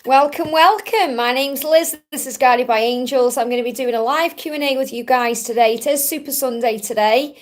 Welcome, welcome. My name's Liz. This is Guided by Angels. I'm going to be doing a live Q&A with you guys today. It is Super Sunday today,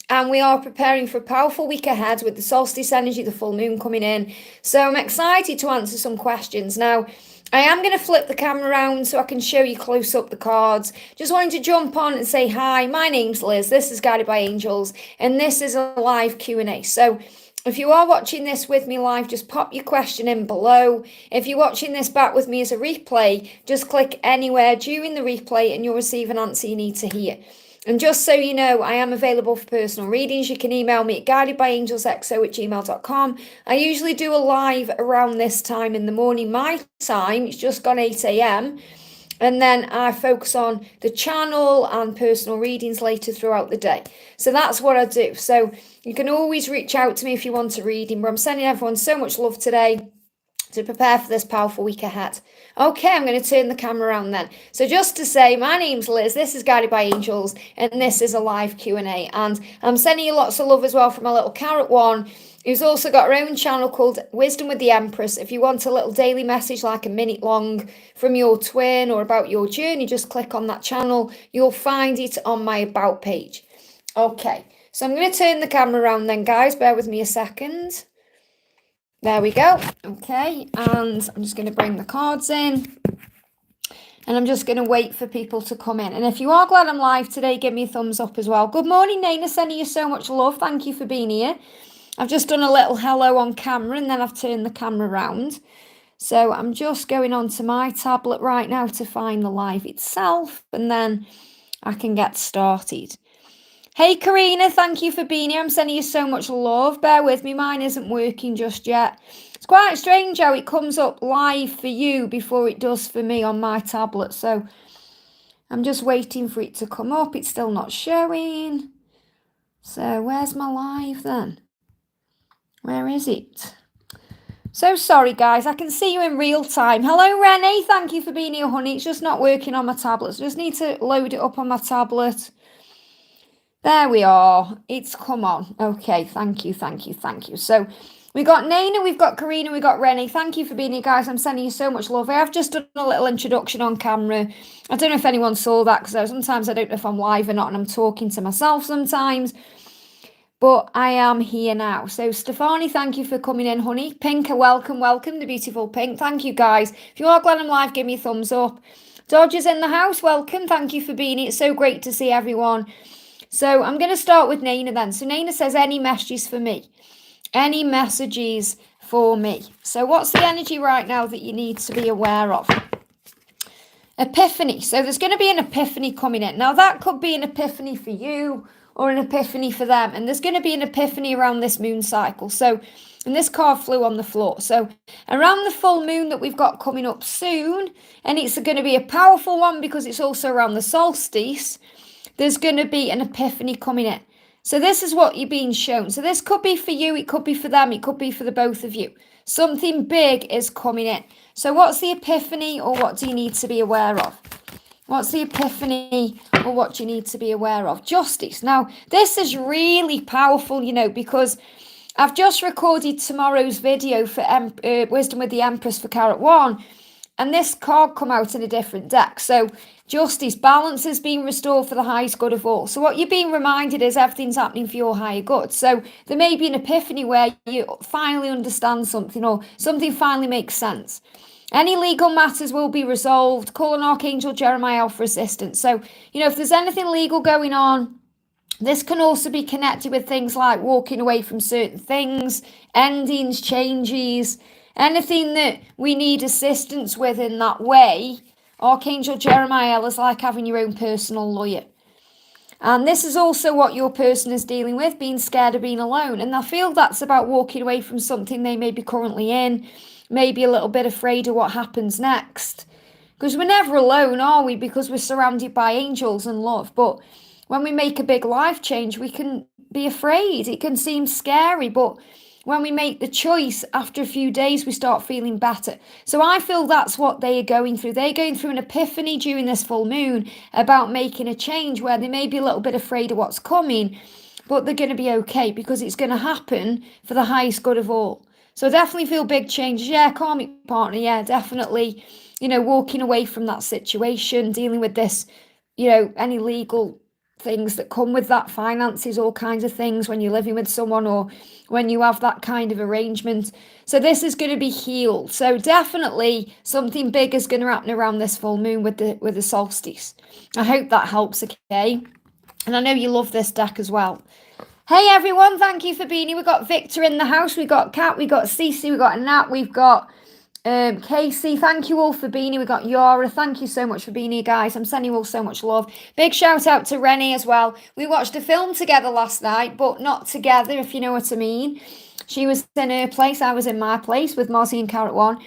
and we are preparing for a powerful week ahead with the solstice energy, the full moon coming in. So I'm excited to answer some questions. Now, I am going to flip the camera around so I can show you close up the cards. Just wanting to jump on and say hi. My name's Liz. This is Guided by Angels, and this is a live Q&A. So if you are watching this with me live, just pop your question in below. If you're watching this back with me as a replay, just click anywhere during the replay and you'll receive an answer you need to hear. And just so you know, I am available for personal readings. You can email me at guidedbyangelsxo@gmail.com. I usually do a live around this time in the morning, my time. It's just gone 8 a.m. And then I focus on the channel and personal readings later throughout the day. So that's what I do. So you can always reach out to me if you want a reading, but I'm sending everyone so much love today to prepare for this powerful week ahead. Okay, I'm going to turn the camera around then. So just to say, my name's Liz, this is Guided by Angels, and this is a live Q&A. And I'm sending you lots of love as well from my little Carrot One, who's also got her own channel called Wisdom with the Empress. If you want a little daily message like a minute long from your twin or about your journey, just click on that channel. You'll find it on my About page. Okay, so I'm going to turn the camera around then, guys. Bear with me a second. There we go. Okay, and I'm just going to bring the cards in. And I'm just going to wait for people to come in. And if you are glad I'm live today, give me a thumbs up as well. Good morning, Nana. Sending you so much love. Thank you for being here. I've just done a little hello on camera and then I've turned the camera around. So I'm just going onto my tablet right now to find the live itself and then I can get started. Hey, Karina, thank you for being here. I'm sending you so much love. Bear with me. Mine isn't working just yet. It's quite strange how it comes up live for you before it does for me on my tablet. So I'm just waiting for it to come up. It's still not showing. So where's my live then? Where is it? So sorry, guys. I can see you in real time. Hello, Rennie. Thank you for being here, honey. It's just not working on my tablet. So I just need to load it up on my tablet. There we are. It's come on. Okay, thank you. So we got Nana, we've got Karina, we've got Rennie. Thank you for being here, guys. I'm sending you so much love. I have just done a little introduction on camera. I don't know if anyone saw that because sometimes I don't know if I'm live or not and I'm talking to myself sometimes. But I am here now. So Stefani, thank you for coming in, honey. Pink, welcome, the beautiful Pink. Thank you, guys. If you are glad I'm live, give me a thumbs up. Dodgers in the house, welcome. Thank you for being here. It's so great to see everyone. So I'm going to start with Nana then. So Nana says, any messages for me? Any messages for me? So what's the energy right now that you need to be aware of? Epiphany. So there's going to be an epiphany coming in. Now that could be an epiphany for you or an epiphany for them. And there's going to be an epiphany around this moon cycle. So, and this card flew on the floor. So around the full moon that we've got coming up soon, and it's going to be a powerful one because it's also around the solstice, there's going to be an epiphany coming in. So this is what you're being shown. So this could be for you, it could be for them, it could be for the both of you. Something big is coming in. So what's the epiphany or what do you need to be aware of? What's the epiphany or what do you need to be aware of? Justice. Now, this is really powerful, you know, because I've just recorded tomorrow's video for Wisdom with the Empress for Carrot One, and this card come out in a different deck. So justice, balance is being restored for the highest good of all. So what you're being reminded is everything's happening for your higher good. So there may be an epiphany where you finally understand something or something finally makes sense. Any legal matters will be resolved. Call on Archangel Jeremiah for assistance. So, you know, if there's anything legal going on, this can also be connected with things like walking away from certain things, endings, changes, anything that we need assistance with in that way. Archangel Jeremiah is like having your own personal lawyer. And this is also what your person is dealing with, being scared of being alone. And I feel that's about walking away from something they may be currently in, maybe a little bit afraid of what happens next. Because we're never alone, are we? Because we're surrounded by angels and love. But when we make a big life change, we can be afraid. It can seem scary, but when we make the choice, after a few days, we start feeling better. So I feel that's what they are going through. They're going through an epiphany during this full moon about making a change where they may be a little bit afraid of what's coming, but they're going to be okay because it's going to happen for the highest good of all. So I definitely feel big changes. Yeah, karmic partner. Yeah, definitely, walking away from that situation, dealing with this, any legal things that come with that, finances, all kinds of things when you're living with someone or when you have that kind of arrangement. So this is going to be healed. So definitely something big is going to happen around this full moon with the solstice. I hope that helps, okay? And I know you love this deck as well. Hey everyone, thank you for being here. We've got Victor in the house, we've got Kat, we've got Cece, we've got Nat, we've got Casey. Thank you all for being here. We've got Yara. Thank you so much for being here, guys. I'm sending you all so much love. Big shout out to Rennie as well. We watched a film together last night, but not together, if you know what I mean. She was in her place, I was in my place with Mozzie and Carrot One.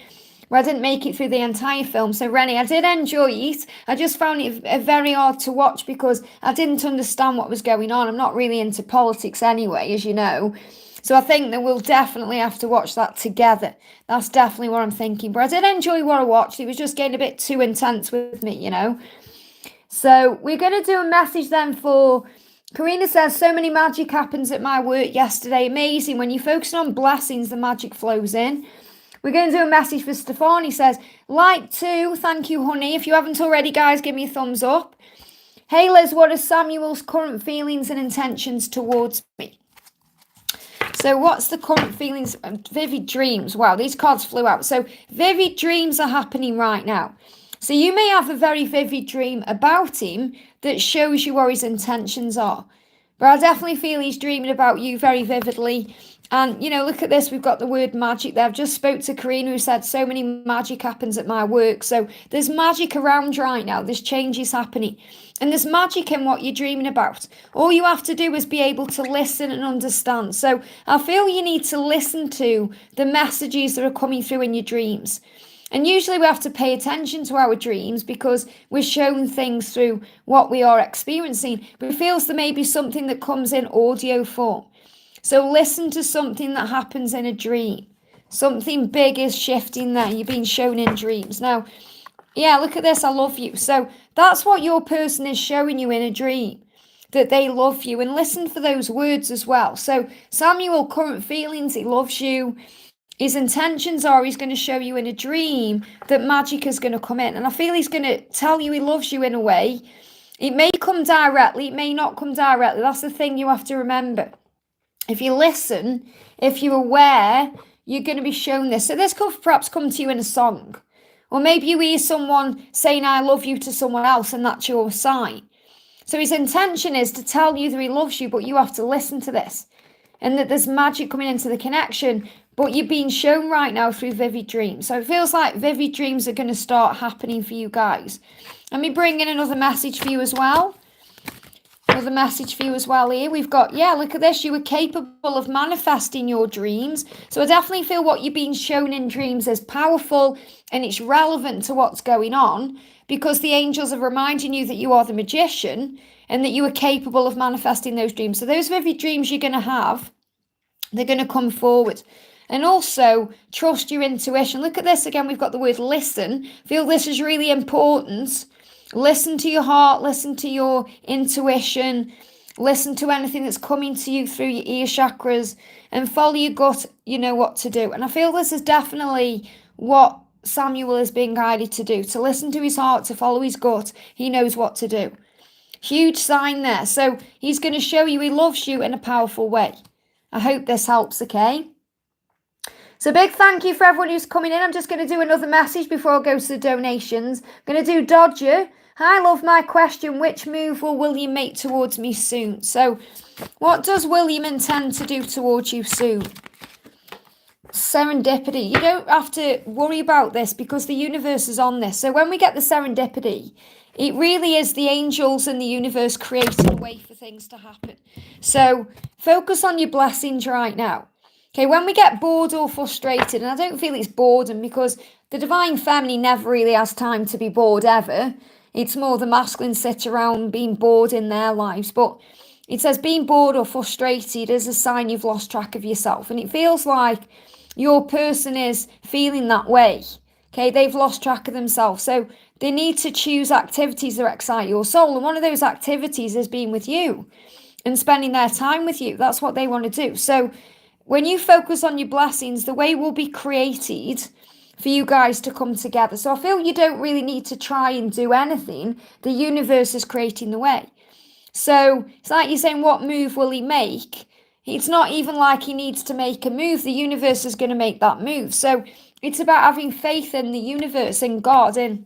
Where I didn't make it through the entire film. So Rennie, I did enjoy it. I just found it very hard to watch because I didn't understand what was going on. I'm not really into politics anyway, as you know. So I think that we'll definitely have to watch that together. That's definitely what I'm thinking. But I did enjoy what I watched. It was just getting a bit too intense with me, So we're going to do a message then for... Karina says, so many magic happens at my work yesterday. Amazing. When you're focusing on blessings, the magic flows in. We're going to do a message for Stefani. Says, like to, thank you, honey. If you haven't already, guys, give me a thumbs up. Hey, Liz, what are Samuel's current feelings and intentions towards me? So what's the current feelings? Vivid dreams. Wow, these cards flew out. So vivid dreams are happening right now. So you may have a very vivid dream about him that shows you what his intentions are. But I definitely feel he's dreaming about you very vividly. And, look at this. We've got the word magic there. I've just spoke to Karina who said so many magic happens at my work. So there's magic around right now. There's changes happening. And there's magic in what you're dreaming about. All you have to do is be able to listen and understand. So I feel you need to listen to the messages that are coming through in your dreams. And usually we have to pay attention to our dreams because we're shown things through what we are experiencing. But it feels there may be something that comes in audio form. So listen to something that happens in a dream. Something big is shifting there. You're being shown in dreams. Now, yeah, look at this. I love you. So that's what your person is showing you in a dream, that they love you. And listen for those words as well. So Samuel, current feelings, he loves you. His intentions are he's going to show you in a dream that magic is going to come in. And I feel he's going to tell you he loves you in a way. It may come directly. It may not come directly. That's the thing you have to remember. If you listen, if you're aware, you're going to be shown this. So this could perhaps come to you in a song. Or maybe you hear someone saying, I love you to someone else, and that's your sign. So his intention is to tell you that he loves you, but you have to listen to this. And that there's magic coming into the connection, but you're being shown right now through vivid dreams. So it feels like vivid dreams are going to start happening for you guys. Let me bring in another message for you as well. Another message for you as well here. We've got, look at this. You are capable of manifesting your dreams. So I definitely feel what you're being shown in dreams is powerful and it's relevant to what's going on because the angels are reminding you that you are the magician and that you are capable of manifesting those dreams. So those vivid dreams you're going to have, they're going to come forward. And also trust your intuition. Look at this again. We've got the word listen. Feel this is really important. Listen to your heart, listen to your intuition, listen to anything that's coming to you through your ear chakras and follow your gut, you know what to do. And I feel this is definitely what Samuel is being guided to do, to listen to his heart, to follow his gut. He knows what to do. Huge sign there. So he's going to show you he loves you in a powerful way. I hope this helps, okay? So big thank you for everyone who's coming in. I'm just going to do another message before I go to the donations. I'm going to do Dodger. Hi, love, my question. Which move will William make towards me soon? So what does William intend to do towards you soon? Serendipity. You don't have to worry about this because the universe is on this. So when we get the serendipity, it really is the angels and the universe creating a way for things to happen. So focus on your blessings right now. Okay, when we get bored or frustrated, and I don't feel it's boredom because the divine feminine never really has time to be bored ever. It's more the masculine sit around being bored in their lives. But it says being bored or frustrated is a sign you've lost track of yourself. And it feels like your person is feeling that way. Okay, they've lost track of themselves. So they need to choose activities that excite your soul. And one of those activities is being with you and spending their time with you. That's what they want to do. So when you focus on your blessings, the way will be created for you guys to come together. So I feel you don't really need to try and do anything. The universe is creating the way. So it's like you're saying, what move will he make? It's not even like he needs to make a move. The universe is going to make that move. So it's about having faith in the universe and God and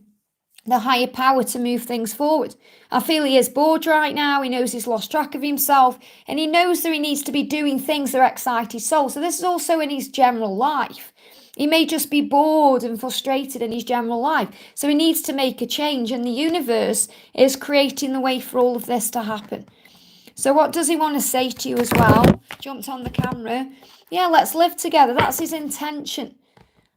the higher power to move things forward. I feel he is bored right now. He knows he's lost track of himself, and he knows that he needs to be doing things that excite his soul. So this is also in his general life. He may just be bored and frustrated in his general life. So he needs to make a change, and the universe is creating the way for all of this to happen. So what does he want to say to you as well? Jumped on the camera. Yeah, let's live together. That's his intention.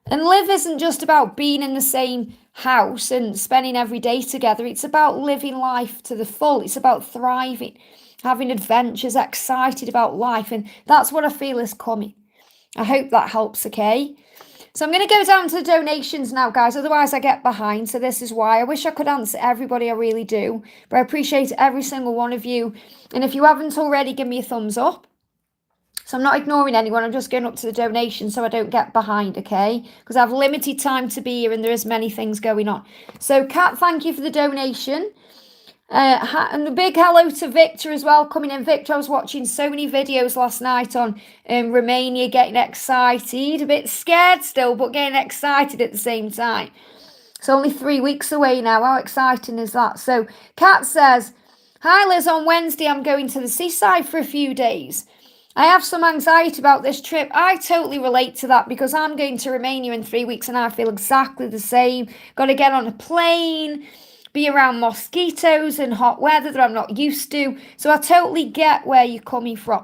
And live isn't just about being in the same house and spending every day together. It's about living life to the full. It's about thriving, having adventures, excited about life. And that's what I feel is coming. I hope that helps, okay? So I'm going to go down to the donations now, guys. Otherwise, I get behind. So this is why. I wish I could answer everybody. I really do. But I appreciate every single one of you. And if you haven't already, give me a thumbs up. So I'm not ignoring anyone. I'm just going up to the donation so I don't get behind, okay? Because I have limited time to be here and there is many things going on. So, Kat, thank you for the donation. And a big hello to Victor as well coming in. Victor, I was watching so many videos last night on Romania, getting excited. A bit scared still, but getting excited at the same time. It's only 3 weeks away now. How exciting is that? So, Kat says, hi Liz, on Wednesday I'm going to the seaside for a few days. I have some anxiety about this trip. I totally relate to that because I'm going to Romania in 3 weeks and I feel exactly the same. Got to get on a plane, be around mosquitoes and hot weather that I'm not used to. So I totally get where you're coming from.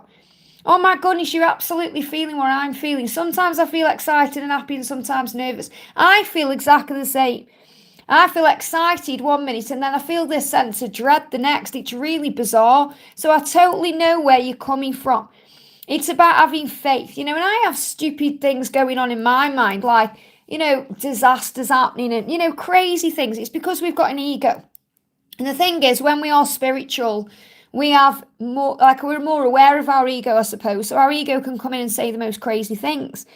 Oh my goodness, you're absolutely feeling what I'm feeling. Sometimes I feel excited and happy and sometimes nervous. I feel exactly the same. I feel excited 1 minute and then I feel this sense of dread the next. It's really bizarre. So I totally know where you're coming from. It's about having faith, and I have stupid things going on in my mind, like, disasters happening and, crazy things. It's because we've got an ego. And the thing is, when we are spiritual, we have more, we're more aware of our ego, I suppose. So our ego can come in and say the most crazy things.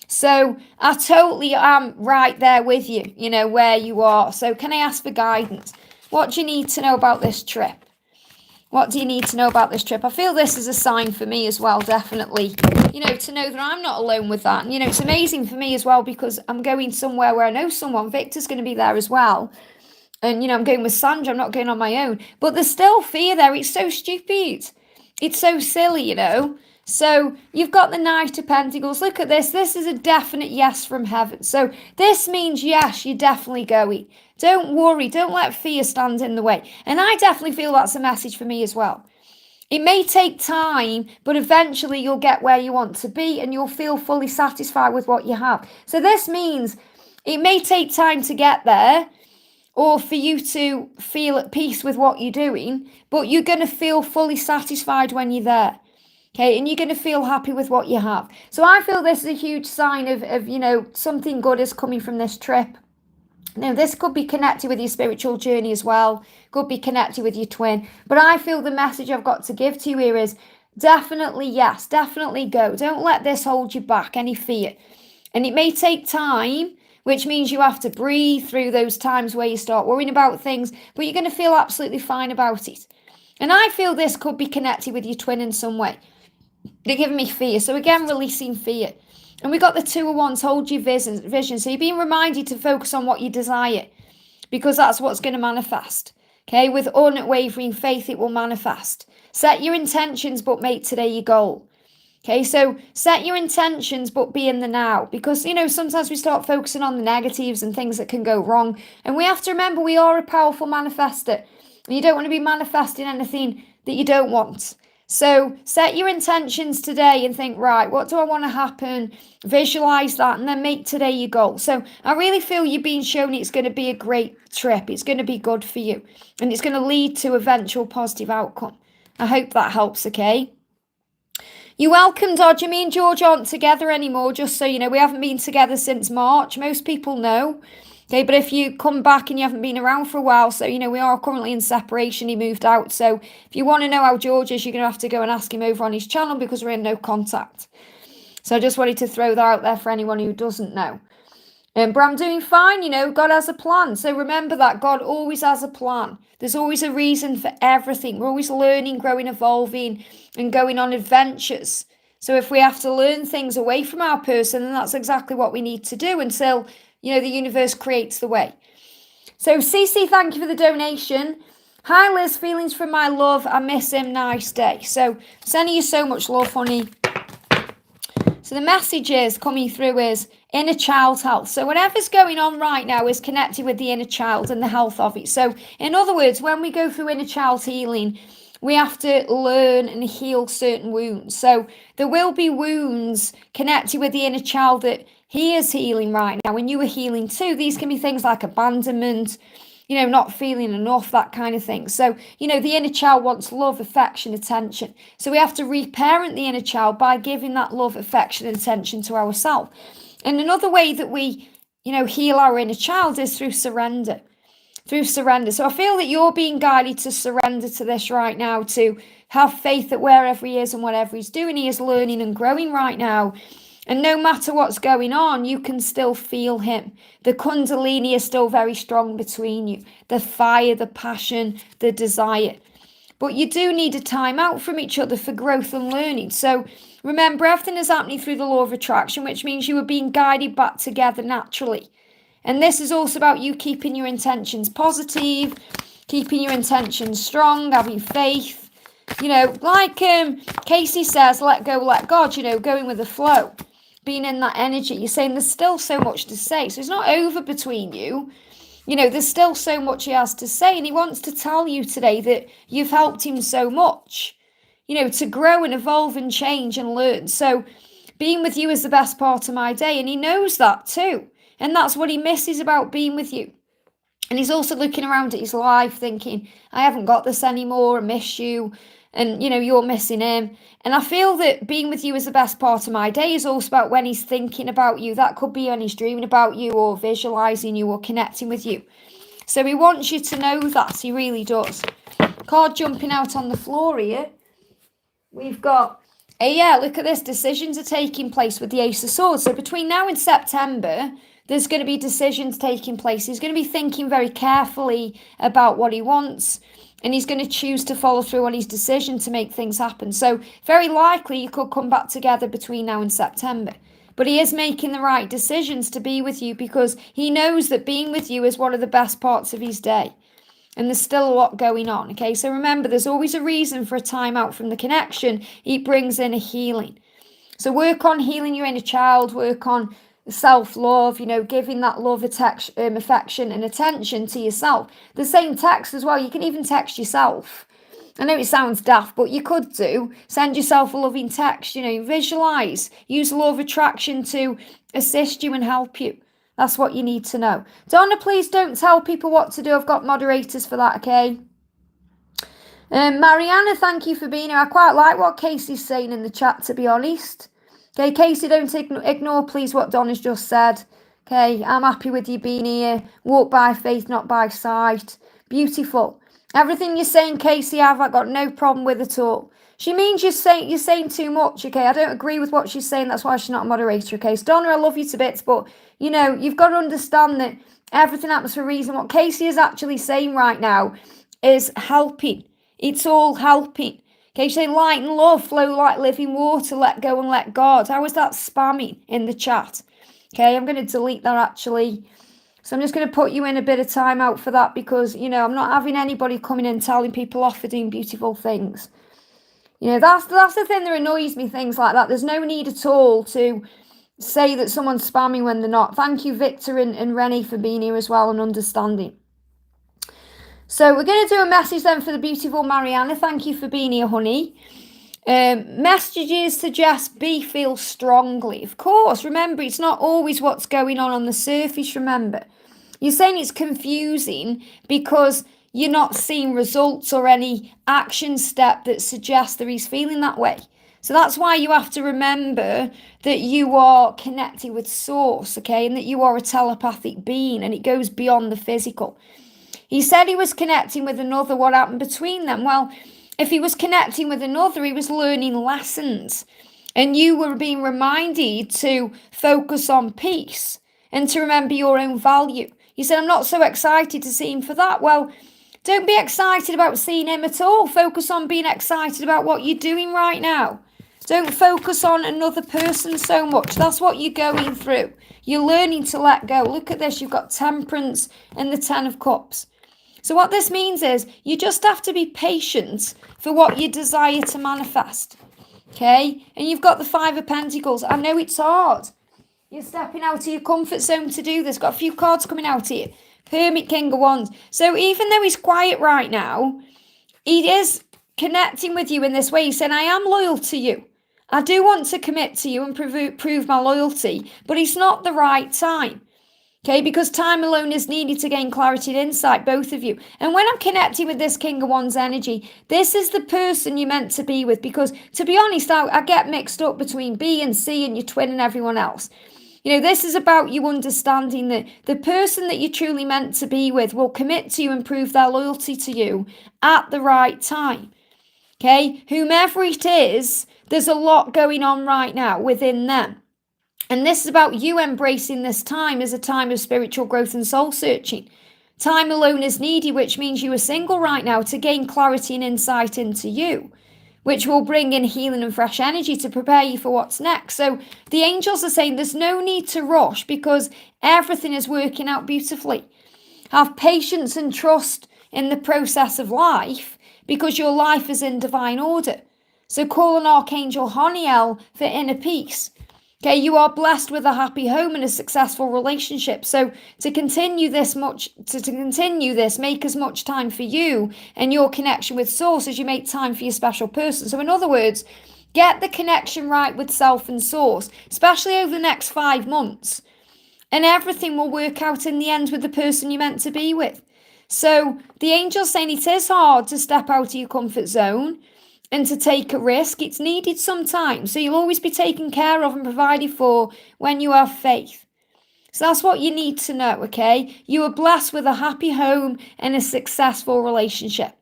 So I totally am right there with you, where you are. So can I ask for guidance? What do you need to know about this trip? What do you need to know about this trip? I feel this is a sign for me as well, definitely. To know that I'm not alone with that. And, it's amazing for me as well because I'm going somewhere where I know someone. Victor's going to be there as well. And, I'm going with Sandra. I'm not going on my own. But there's still fear there. It's so stupid. It's so silly, So you've got the Knight of Pentacles. Look at this. This is a definite yes from heaven. So this means yes, you're definitely going. Don't worry. Don't let fear stand in the way. And I definitely feel that's a message for me as well. It may take time, but eventually you'll get where you want to be and you'll feel fully satisfied with what you have. So this means it may take time to get there or for you to feel at peace with what you're doing, but you're going to feel fully satisfied when you're there. Okay, and you're going to feel happy with what you have. So I feel this is a huge sign of something good is coming from this trip. Now, this could be connected with your spiritual journey as well. Could be connected with your twin. But I feel the message I've got to give to you here is definitely yes, definitely go. Don't let this hold you back, any fear. And it may take time, which means you have to breathe through those times where you start worrying about things, but you're going to feel absolutely fine about it. And I feel this could be connected with your twin in some way. They're giving me fear. So again, releasing fear. And we got the Two of Wands, hold your vision. So you're being reminded to focus on what you desire because that's what's going to manifest. Okay, with unwavering faith, it will manifest. Set your intentions, but make today your goal. Okay, so set your intentions, but be in the now because, sometimes we start focusing on the negatives and things that can go wrong. And we have to remember we are a powerful manifester. And you don't want to be manifesting anything that you don't want. So set your intentions today and think, right, what do I want to happen? Visualize that and then make today your goal. So I really feel you're being shown it's going to be a great trip. It's going to be good for you and it's going to lead to eventual positive outcome. I hope that helps, okay? You're welcome, Dodger. Me and George aren't together anymore, just so you know. We haven't been together since March. Most people know. Okay, but if you come back and you haven't been around for a while, so, we are currently in separation. He moved out. So if you want to know how George is, you're going to have to go and ask him over on his channel because we're in no contact. So I just wanted to throw that out there for anyone who doesn't know. But I'm doing fine, you know, God has a plan. So remember that God always has a plan. There's always a reason for everything. We're always learning, growing, evolving, and going on adventures. So if we have to learn things away from our person, then that's exactly what we need to do until, you know, the universe creates the way. So Cece, thank you for the donation. Hi Liz, feelings from my love. I miss him. Nice day. So sending you so much love, honey. So the message is coming through is inner child health. So whatever's going on right now is connected with the inner child and the health of it. So in other words, when we go through inner child healing, we have to learn and heal certain wounds. So there will be wounds connected with the inner child that he is healing right now, and you are healing too. These can be things like abandonment, you know, not feeling enough, that kind of thing. So, you know, the inner child wants love, affection, attention. So we have to reparent the inner child by giving that love, affection, and attention to ourselves. And another way that we, you know, heal our inner child is through surrender. Through surrender. So I feel that you're being guided to surrender to this right now, to have faith that wherever he is and whatever he's doing, he is learning and growing right now. And no matter what's going on, you can still feel him. The Kundalini is still very strong between you. The fire, the passion, the desire. But you do need a time out from each other for growth and learning. So remember, everything is happening through the law of attraction, which means you are being guided back together naturally. And this is also about you keeping your intentions positive, keeping your intentions strong, having faith. You know, like Casey says, let go, let God, you know, going with the flow. Being in that energy, you're saying there's still so much to say. So it's not over between you. You know, there's still so much he has to say. And he wants to tell you today that you've helped him so much, you know, to grow and evolve and change and learn. So being with you is the best part of my day. And he knows that too. And that's what he misses about being with you. And he's also looking around at his life thinking, I haven't got this anymore. I miss you. And, you know, you're missing him. And I feel that being with you is the best part of my day is also about when he's thinking about you. That could be when he's dreaming about you or visualizing you or connecting with you. So he wants you to know that. He really does. Card jumping out on the floor here. We've got, yeah, look at this. Decisions are taking place with the Ace of Swords. So between now and September, there's going to be decisions taking place. He's going to be thinking very carefully about what he wants. And he's going to choose to follow through on his decision to make things happen. So very likely you could come back together between now and September. But he is making the right decisions to be with you because he knows that being with you is one of the best parts of his day. And there's still a lot going on. Okay, so remember, there's always a reason for a time out from the connection. He brings in a healing. So work on healing your inner child, work on self-love, you know, giving that love, affection and attention to yourself. The same text as well. You can even text yourself. I know it sounds daft, but you could do. Send yourself a loving text, you know, visualize. Use law of attraction to assist you and help you. That's what you need to know. Donna, please don't tell people what to do. I've got moderators for that, okay? Mariana, thank you for being here. I quite like what Casey's saying in the chat, to be honest. Okay, Casey, don't ignore, please, what Donna's just said. Okay, I'm happy with you being here. Walk by faith, not by sight. Beautiful. Everything you're saying, Casey, I've got no problem with at all. She means you're saying too much, okay? I don't agree with what she's saying. That's why she's not a moderator, okay? So Donna, I love you to bits, but, you know, you've got to understand that everything happens for a reason. What Casey is actually saying right now is helping. It's all helping. Okay, she's saying light and love flow like living water, let go and let God. How is that spamming in the chat? Okay, I'm going to delete that actually. So I'm just going to put you in a bit of time out for that because, you know, I'm not having anybody coming in telling people off for doing beautiful things. You know, that's the thing that annoys me, things like that. There's no need at all to say that someone's spamming when they're not. Thank you, Victor and Rennie, for being here as well and understanding. So we're going to do a message then for the beautiful Mariana. Thank you for being here, honey. Messages suggest feel strongly. Of course, remember, it's not always what's going on the surface, remember. You're saying it's confusing because you're not seeing results or any action step that suggests that he's feeling that way. So that's why you have to remember that you are connected with source, okay, and that you are a telepathic being and it goes beyond the physical. He said he was connecting with another. What happened between them? Well, if he was connecting with another, he was learning lessons. And you were being reminded to focus on peace and to remember your own value. You said, I'm not so excited to see him for that. Well, don't be excited about seeing him at all. Focus on being excited about what you're doing right now. Don't focus on another person so much. That's what you're going through. You're learning to let go. Look at this. You've got Temperance and the Ten of Cups. So what this means is you just have to be patient for what you desire to manifest. Okay? And you've got the Five of Pentacles. I know it's hard. You're stepping out of your comfort zone to do this. Got a few cards coming out here. Hermit, King of Wands. So even though he's quiet right now, he is connecting with you in this way. He's saying, I am loyal to you. I do want to commit to you and prove my loyalty, but it's not the right time. Okay, because time alone is needed to gain clarity and insight, both of you. And when I'm connecting with this King of Wands energy, this is the person you're meant to be with. Because to be honest, I get mixed up between B and C and your twin and everyone else. You know, this is about you understanding that the person that you're truly meant to be with will commit to you and prove their loyalty to you at the right time. Okay, whomever it is, there's a lot going on right now within them. And this is about you embracing this time as a time of spiritual growth and soul searching. Time alone is needy, which means you are single right now to gain clarity and insight into you, which will bring in healing and fresh energy to prepare you for what's next. So the angels are saying there's no need to rush because everything is working out beautifully. Have patience and trust in the process of life because your life is in divine order. So call on Archangel Haniel for inner peace. Okay, you are blessed with a happy home and a successful relationship. So to continue this, make as much time for you and your connection with Source as you make time for your special person. So in other words, get the connection right with self and Source, especially over the next 5 months. And everything will work out in the end with the person you're meant to be with. So the angel's saying it is hard to step out of your comfort zone and to take a risk. It's needed some time. So you'll always be taken care of and provided for when you have faith. So that's what you need to know, okay? You are blessed with a happy home and a successful relationship.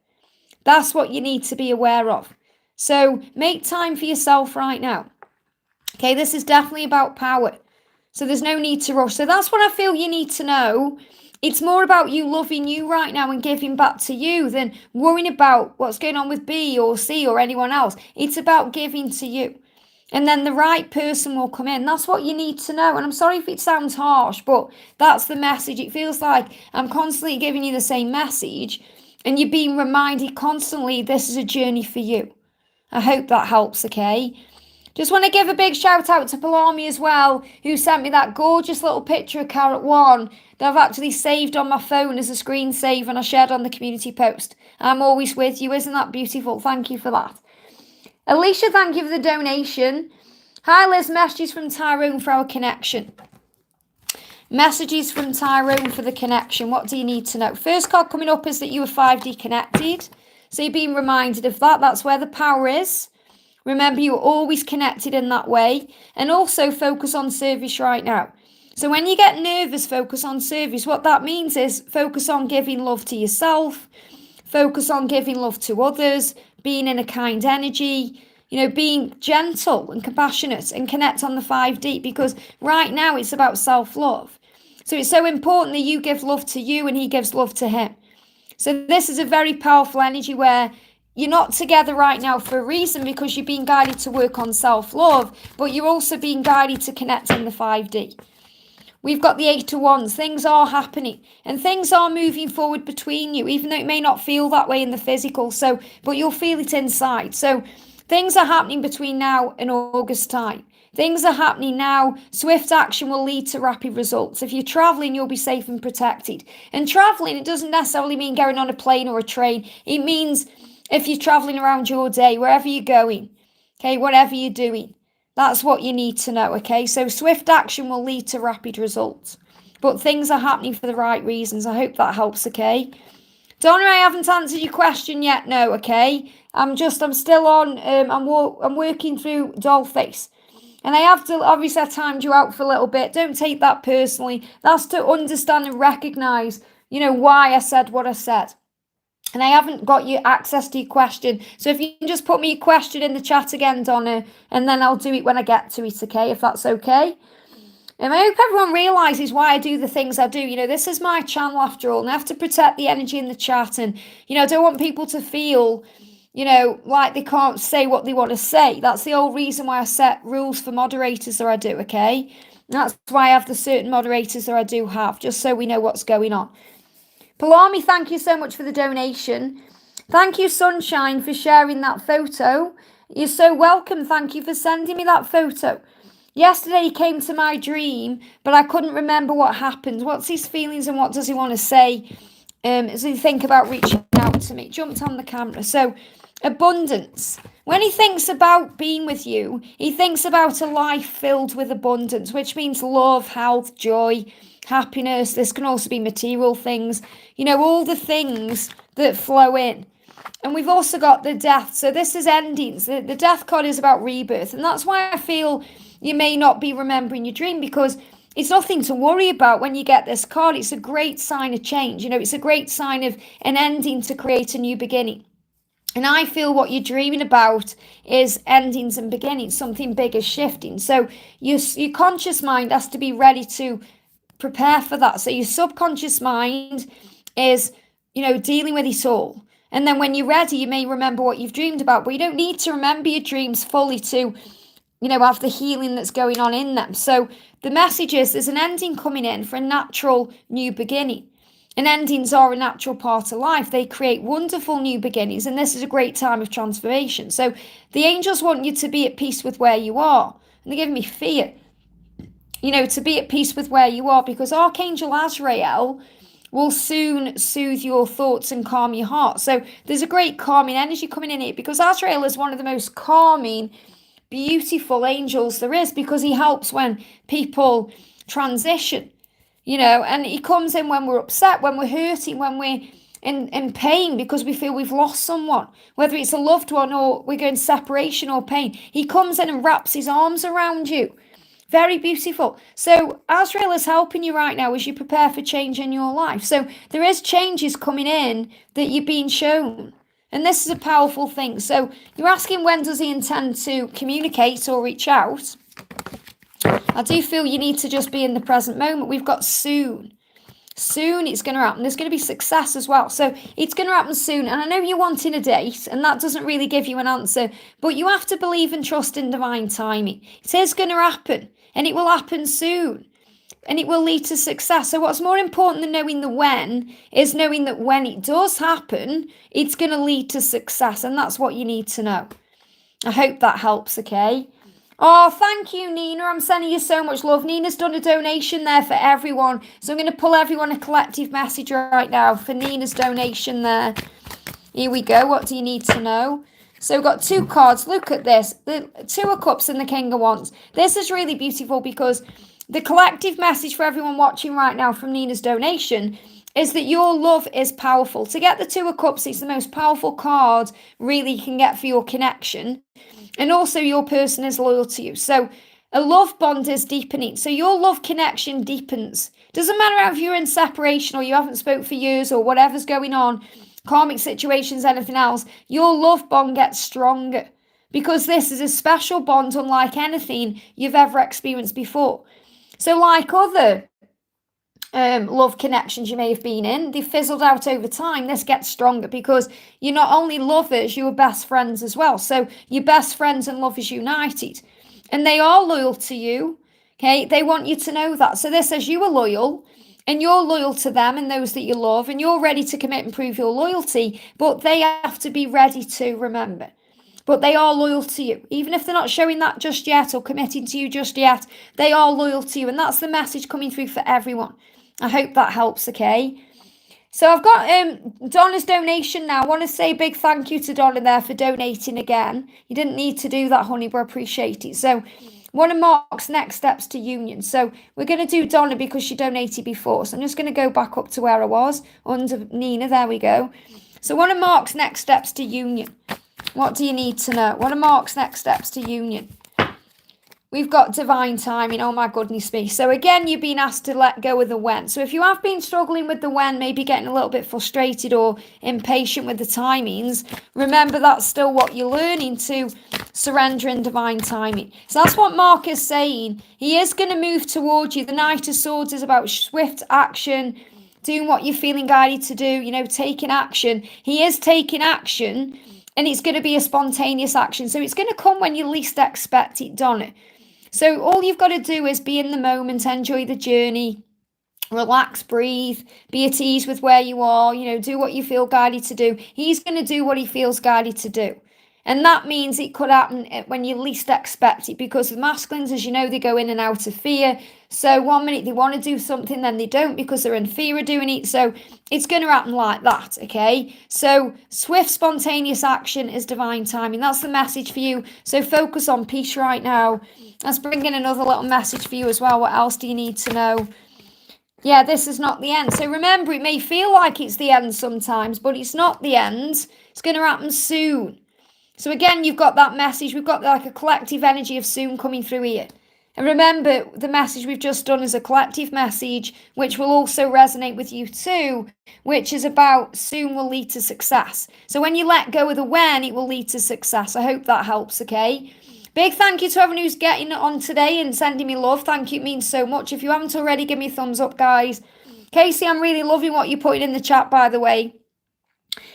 That's what you need to be aware of. So make time for yourself right now. Okay, this is definitely about power. So there's no need to rush. So that's what I feel you need to know. It's more about you loving you right now and giving back to you than worrying about what's going on with B or C or anyone else. It's about giving to you. And then the right person will come in. That's what you need to know. And I'm sorry if it sounds harsh, but that's the message. It feels like I'm constantly giving you the same message and you're being reminded constantly this is a journey for you. I hope that helps, okay? Just want to give a big shout out to Palami as well, who sent me that gorgeous little picture of Carrot One that I've actually saved on my phone as a screensaver and I shared on the community post. I'm always with you. Isn't that beautiful? Thank you for that. Alicia, thank you for the donation. Hi Liz, messages from Tyrone for our connection. Messages from Tyrone for the connection. What do you need to know? First card coming up is that you are 5D connected. So you're being reminded of that. That's where the power is. Remember, you're always connected in that way. And also focus on service right now. So when you get nervous, focus on service. What that means is focus on giving love to yourself. Focus on giving love to others. Being in a kind energy. You know, being gentle and compassionate and connect on the 5D. Because right now it's about self-love. So it's so important that you give love to you and he gives love to him. So this is a very powerful energy where you're not together right now for a reason because you're being guided to work on self-love, but you're also being guided to connect in the 5D. We've got the 8 of Wands. Things are happening and things are moving forward between you, even though it may not feel that way in the physical. So, but you'll feel it inside. So things are happening between now and August time. Things are happening now. Swift action will lead to rapid results. If you're traveling, you'll be safe and protected. And traveling, it doesn't necessarily mean going on a plane or a train. It means if you're traveling around your day, wherever you're going, okay, whatever you're doing, that's what you need to know, okay? So swift action will lead to rapid results. But things are happening for the right reasons. I hope that helps, okay? Donna, I haven't answered your question yet, no, okay? I'm still on, I'm working through Dollface. And I have to, obviously I timed you out for a little bit. Don't take that personally. That's to understand and recognise, you know, why I said what I said. And I haven't got you access to your question. So if you can just put me your question in the chat again, Donna, and then I'll do it when I get to it, okay? If that's okay. And I hope everyone realises why I do the things I do. You know, this is my channel after all, and I have to protect the energy in the chat. And, you know, I don't want people to feel, you know, like they can't say what they want to say. That's the whole reason why I set rules for moderators that I do, okay? And that's why I have the certain moderators that I do have, just so we know what's going on. Palami, thank you so much for the donation. Thank you, Sunshine, for sharing that photo. You're so welcome. Thank you for sending me that photo. Yesterday he came to my dream, but I couldn't remember what happened. What's his feelings and what does he want to say as he think about reaching out to me? Jumped on the camera. So, abundance. When he thinks about being with you, he thinks about a life filled with abundance, which means love, health, joy, happiness. This can also be material things, you know, all the things that flow in. And we've also got the death. So this is endings. The death card is about rebirth. And that's why I feel you may not be remembering your dream, because it's nothing to worry about when you get this card. It's a great sign of change. You know, it's a great sign of an ending to create a new beginning. And I feel what you're dreaming about is endings and beginnings. Something big is shifting. So your conscious mind has to be ready to prepare for that. So your subconscious mind is, you know, dealing with it all. And then when you're ready, you may remember what you've dreamed about, but you don't need to remember your dreams fully to, you know, have the healing that's going on in them. So the message is there's an ending coming in for a natural new beginning. And endings are a natural part of life. They create wonderful new beginnings. And this is a great time of transformation. So the angels want you to be at peace with where you are. And they're giving me fear, you know, to be at peace with where you are, because Archangel Azrael will soon soothe your thoughts and calm your heart. So there's a great calming energy coming in here, because Azrael is one of the most calming, beautiful angels there is, because he helps when people transition, you know, and he comes in when we're upset, when we're hurting, when we're in pain because we feel we've lost someone, whether it's a loved one or we're going separation or pain. He comes in and wraps his arms around you. Very beautiful. So Azrael is helping you right now as you prepare for change in your life. So there is changes coming in that you're being shown. And this is a powerful thing. So you're asking, when does he intend to communicate or reach out? I do feel you need to just be in the present moment. We've got soon. Soon it's going to happen. There's going to be success as well. So it's going to happen soon. And I know you're wanting a date, and that doesn't really give you an answer. But you have to believe and trust in divine timing. It is going to happen. And it will happen soon. And it will lead to success. So what's more important than knowing the when is knowing that when it does happen, it's going to lead to success. And that's what you need to know. I hope that helps, okay? Oh, thank you, Nina. I'm sending you so much love. Nina's done a donation there for everyone. So I'm going to pull everyone a collective message right now for Nina's donation there. Here we go. What do you need to know? So we've got two cards. Look at this. The Two of Cups and the King of Wands. This is really beautiful, because the collective message for everyone watching right now from Nina's donation is that your love is powerful. To get the Two of Cups, it's the most powerful card really you can get for your connection. And also your person is loyal to you. So a love bond is deepening. So your love connection deepens. Doesn't matter if you're in separation or you haven't spoke for years or whatever's going on, karmic situations, anything else, your love bond gets stronger, because this is a special bond unlike anything you've ever experienced before. So like other love connections you may have been in, they fizzled out over time. This gets stronger because you're not only lovers, you are best friends as well. So you're best friends and lovers united, and they are loyal to you. Okay, they want you to know that. So this says you are loyal, and you're loyal to them and those that you love, and you're ready to commit and prove your loyalty, but they have to be ready to remember. But they are loyal to you. Even if they're not showing that just yet or committing to you just yet, they are loyal to you. And that's the message coming through for everyone. I hope that helps, okay? So I've got Donna's donation now. I want to say a big thank you to Donna there for donating again. You didn't need to do that, honey, but I appreciate it. So one of Mark's next steps to union. So we're going to do Donna because she donated before. So I'm just going to go back up to where I was under Nina. There we go. So one of Mark's next steps to union. What do you need to know? What are Mark's next steps to union? we've got divine timing. Oh my goodness me. So again, you're being asked to let go of the when. So if you have been struggling with the when, maybe getting a little bit frustrated or impatient with the timings, remember that's still what you're learning, to surrender in divine timing. So that's what Mark is saying. He is going to move towards you. The Knight of Swords is about swift action, doing what you're feeling guided to do, taking action. He is taking action, and it's going to be a spontaneous action. So it's going to come when you least expect it, Donna. So all you've got to do is be in the moment, enjoy the journey, relax, breathe, be at ease with where you are, do what you feel guided to do. He's going to do what he feels guided to do. And that means it could happen when you least expect it, because the masculines, as you know, they go in and out of fear. So 1 minute they want to do something, then they don't because they're in fear of doing it. So it's going to happen like that, okay? So swift, spontaneous action is divine timing. That's the message for you. So focus on peace right now. Let's bring in another little message for you as well. What else do you need to know? Yeah, this is not the end. So remember, it may feel like it's the end sometimes, but it's not the end. It's going to happen soon. So again, you've got that message. We've got like a collective energy of soon coming through here. And remember, the message we've just done is a collective message, which will also resonate with you too, which is about soon will lead to success. So when you let go of the when, it will lead to success. I hope that helps, okay? Big thank you to everyone who's getting on today and sending me love. Thank you, it means so much. If you haven't already, give me a thumbs up, guys. Casey, I'm really loving what you're putting in the chat, by the way.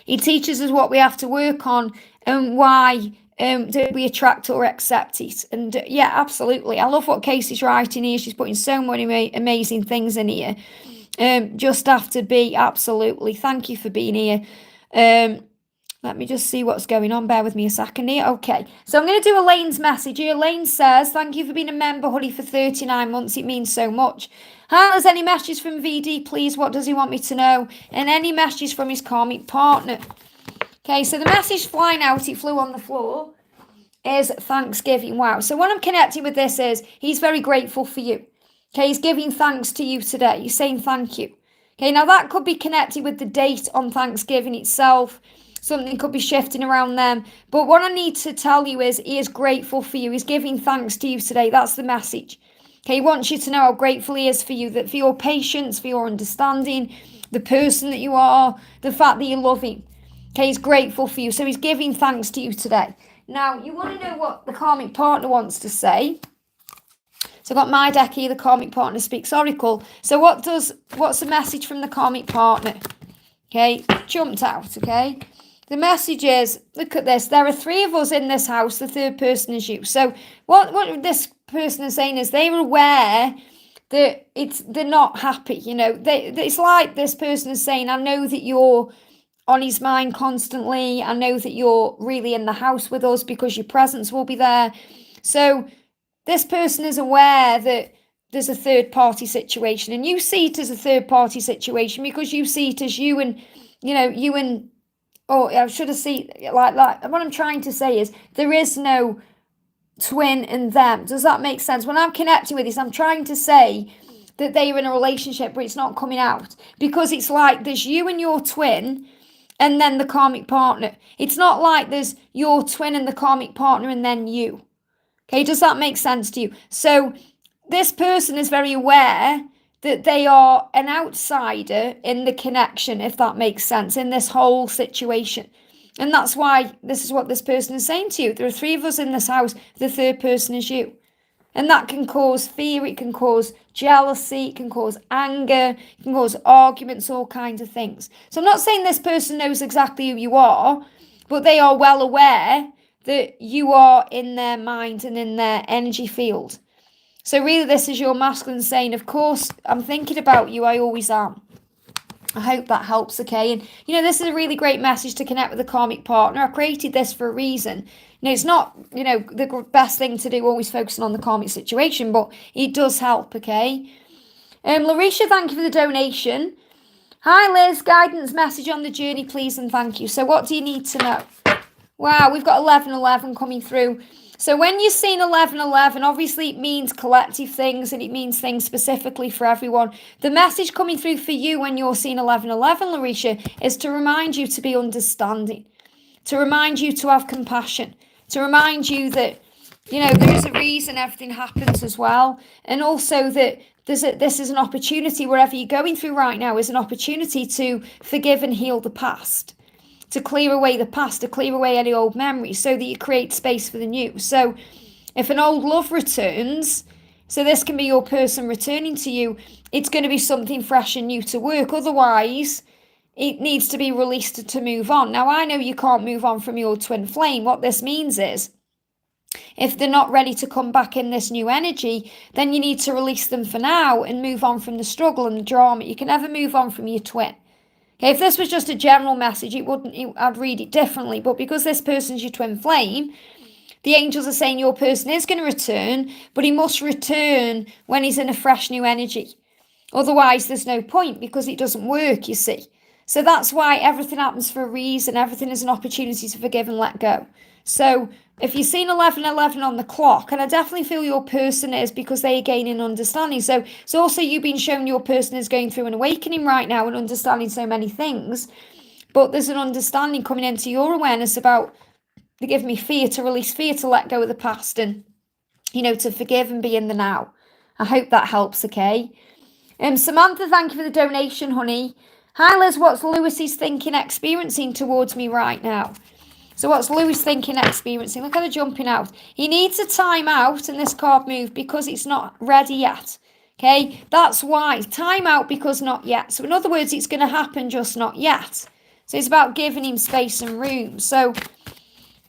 He teaches us what we have to work on and why do we attract or accept it. And yeah, absolutely. I love what Casey's writing here. She's putting so many amazing things in here. Just have to be, absolutely. Thank you for being here. Let me just see what's going on. Bear with me a second here. Okay, so I'm going to do Elaine's message here. Elaine says, thank you for being a member, honey, for 39 months. It means so much. Hi, there's any messages from VD, please? What does he want me to know? And any messages from his karmic partner. Okay, so the message flying out, it flew on the floor, is Thanksgiving. Wow. So what I'm connecting with this is he's very grateful for you. Okay, he's giving thanks to you today. He's saying thank you. Okay, now that could be connected with the date on Thanksgiving itself. Something could be shifting around them. But what I need to tell you is he is grateful for you. He's giving thanks to you today. That's the message. Okay, he wants you to know how grateful he is for you, that for your patience, for your understanding, the person that you are, the fact that you love him. Okay, he's grateful for you. So he's giving thanks to you today. Now, you want to know what the karmic partner wants to say. So I've got my deck here, the karmic partner speaks oracle. So what's the message from the karmic partner? Okay, jumped out, okay? The message is, look at this. There are 3 of us in this house. The third person is you. So what this person is saying is they're aware that they're not happy. It's like this person is saying, I know that you're on his mind constantly. I know that you're really in the house with us because your presence will be there. So this person is aware that there's a third party situation, and you see it as a third party situation because you see it as you and, I should have seen, like what I'm trying to say is there is no twin in them. Does that make sense? When I'm connecting with this, I'm trying to say that they are in a relationship, but it's not coming out because it's like there's you and your twin and then the karmic partner. It's not like there's your twin and the karmic partner and then you. Okay, does that make sense to you? So this person is very aware that they are an outsider in the connection, if that makes sense, in this whole situation. And that's why this is what this person is saying to you. There are 3 of us in this house. The third person is you. And that can cause fear. It can cause jealousy. It can cause anger. It can cause arguments, all kinds of things. So I'm not saying this person knows exactly who you are, but they are well aware that you are in their mind and in their energy field. So really, this is your masculine saying, of course, I'm thinking about you. I always am. I hope that helps, okay? And, this is a really great message to connect with a karmic partner. I created this for a reason. It's not, the best thing to do, always focusing on the karmic situation, but it does help, okay? Larisha, thank you for the donation. Hi, Liz. Guidance message on the journey, please, and thank you. So what do you need to know? Wow, we've got 1111 coming through. So when you're seeing 1111, obviously it means collective things and it means things specifically for everyone. The message coming through for you when you're seeing 1111, Larisha, is to remind you to be understanding, to remind you to have compassion, to remind you that You know, there is a reason everything happens as well. And also that this is an opportunity, wherever you're going through right now, is an opportunity to forgive and heal the past, to clear away the past, to clear away any old memories so that you create space for the new. So if an old love returns, so this can be your person returning to you, it's going to be something fresh and new to work. Otherwise, it needs to be released to move on. Now, I know you can't move on from your twin flame. What this means is, if they're not ready to come back in this new energy, then you need to release them for now and move on from the struggle and the drama. You can never move on from your twin. Okay, if this was just a general message, I'd read it differently. But because this person's your twin flame, the angels are saying your person is going to return, but he must return when he's in a fresh new energy. Otherwise, there's no point, because it doesn't work, you see. So that's why everything happens for a reason. Everything is an opportunity to forgive and let go. So if you've seen 11:11 on the clock, and I definitely feel your person is, because they are gaining understanding. So it's also you being shown your person is going through an awakening right now and understanding so many things. But there's an understanding coming into your awareness about, they give me fear, to release fear, to let go of the past, and, you know, to forgive and be in the now. I hope that helps, okay? Samantha, thank you for the donation, honey. Hi, Liz, what's Lewis's thinking, experiencing towards me right now? So what's Lewis thinking, experiencing? Look at the jumping out. He needs a time out in this card move because it's not ready yet. Okay, that's why. Time out because not yet. So in other words, it's going to happen, just not yet. So it's about giving him space and room. So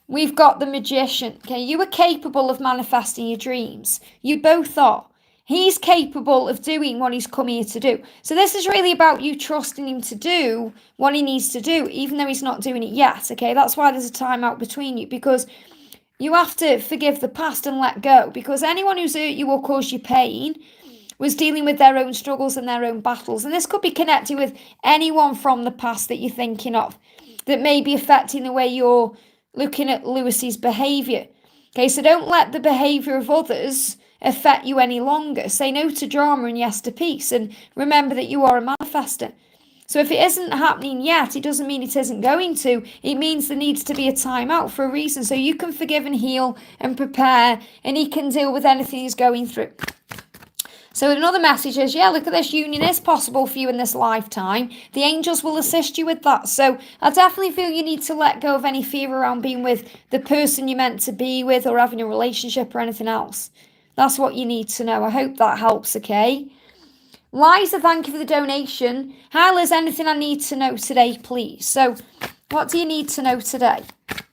we've got the Magician. Okay, you are capable of manifesting your dreams. You both are. He's capable of doing what he's come here to do. So this is really about you trusting him to do what he needs to do, even though he's not doing it yet, okay? That's why there's a timeout between you, because you have to forgive the past and let go, because anyone who's hurt you or caused you pain was dealing with their own struggles and their own battles. And this could be connected with anyone from the past that you're thinking of that may be affecting the way you're looking at Lewis's behaviour. Okay, so don't let the behaviour of others affect you any longer. Say no to drama and yes to peace, and remember that you are a manifester. So if it isn't happening yet, it doesn't mean it isn't going to. It means there needs to be a time out for a reason, so you can forgive and heal and prepare, and he can deal with anything he's going through. So another message is, yeah, look at this, union is possible for you in this lifetime. The angels will assist you with that. So I definitely feel you need to let go of any fear around being with the person you're meant to be with, or having a relationship or anything else. That's what you need to know. I hope that helps, okay? Liza, thank you for the donation. Hi, Liz, anything I need to know today, please? So what do you need to know today?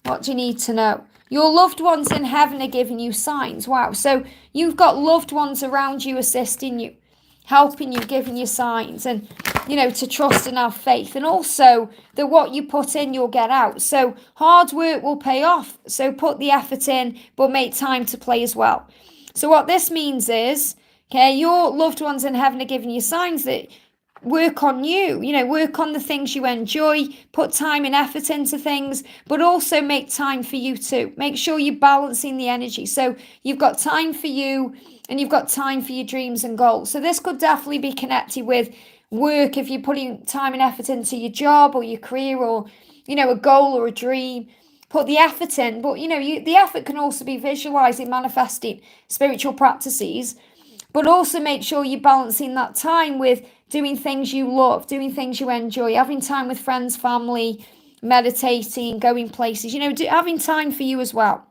What do you need to know? Your loved ones in heaven are giving you signs. Wow. So you've got loved ones around you assisting you, helping you, giving you signs, and, you know, to trust and have faith. And also that what you put in, you'll get out. So hard work will pay off. So put the effort in, but make time to play as well. So what this means is, okay, your loved ones in heaven are giving you signs that work on you, you know, work on the things you enjoy, put time and effort into things, but also make time for you too. Make sure you're balancing the energy. So you've got time for you and you've got time for your dreams and goals. So this could definitely be connected with work if you're putting time and effort into your job or your career, or, you know, a goal or a dream. Put the effort in, but, you know, the effort can also be visualizing, manifesting spiritual practices, but also make sure you're balancing that time with doing things you love, doing things you enjoy, having time with friends, family, meditating, going places, you know, having time for you as well.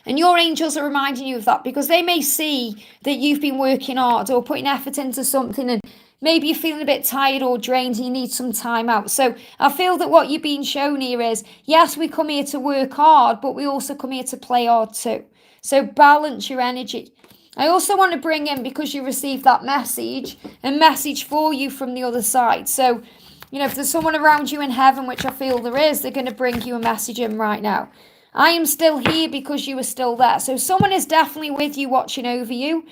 And your angels are reminding you of that, because they may see that you've been working hard or putting effort into something, and maybe you're feeling a bit tired or drained and you need some time out. So I feel that what you're being shown here is, yes, we come here to work hard, but we also come here to play hard too. So balance your energy. I also want to bring in, because you received that message, a message for you from the other side. So, you know, if there's someone around you in heaven, which I feel there is, they're going to bring you a message in right now. I am still here because you are still there. So someone is definitely with you, watching over you.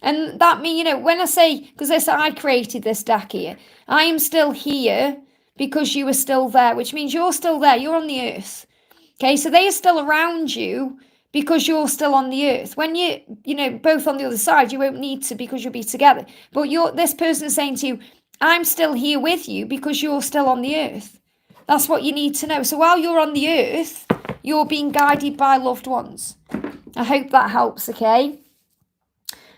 And that means, you know, when I say, because I created this deck here, I am still here because you are still there, which means you're still there. You're on the earth. Okay, so they are still around you because you're still on the earth. When you know, both on the other side, you won't need to, because you'll be together. But this person is saying to you, I'm still here with you because you're still on the earth. That's what you need to know. So while you're on the earth, you're being guided by loved ones. I hope that helps, okay?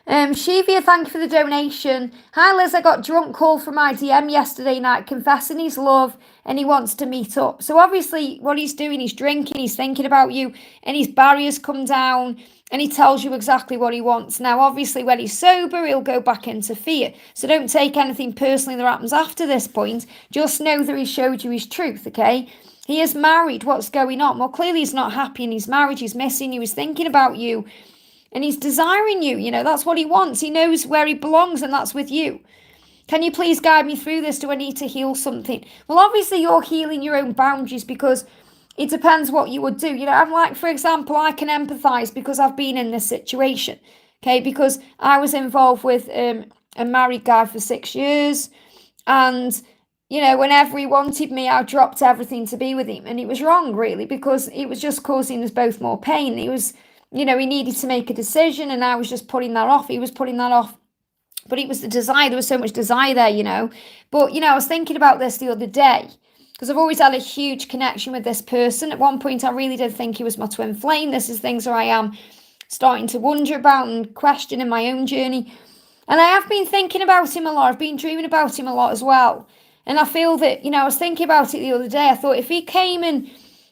Shivia, thank you for the donation. Hi Liz, I got drunk call from my DM yesterday night confessing his love and he wants to meet up. So obviously what he's doing, he's drinking, he's thinking about you, and his barriers come down and he tells you exactly what he wants. Now obviously when he's sober, he'll go back into fear. So don't take anything personally that happens after this point. Just know that he showed you his truth, okay? He is married. What's going on? Well, clearly he's not happy in his marriage. He's missing you. He's thinking about you. And he's desiring you, that's what he wants. He knows where he belongs, and that's with you. Can you please guide me through this? Do I need to heal something? Well, obviously you're healing your own boundaries because it depends what you would do. I'm like, for example, I can empathize because I've been in this situation, okay? Because I was involved with a married guy for 6 years, and whenever he wanted me, I dropped everything to be with him, and it was wrong, really, because it was just causing us both more pain. He was... he needed to make a decision, and I was just putting that off. He was putting that off. But it was the desire. There was so much desire there, But, I was thinking about this the other day because I've always had a huge connection with this person. At one point, I really did think he was my twin flame. This is things where I am starting to wonder about and question in my own journey. And I have been thinking about him a lot. I've been dreaming about him a lot as well. And I feel that, I was thinking about it the other day. I thought if he came and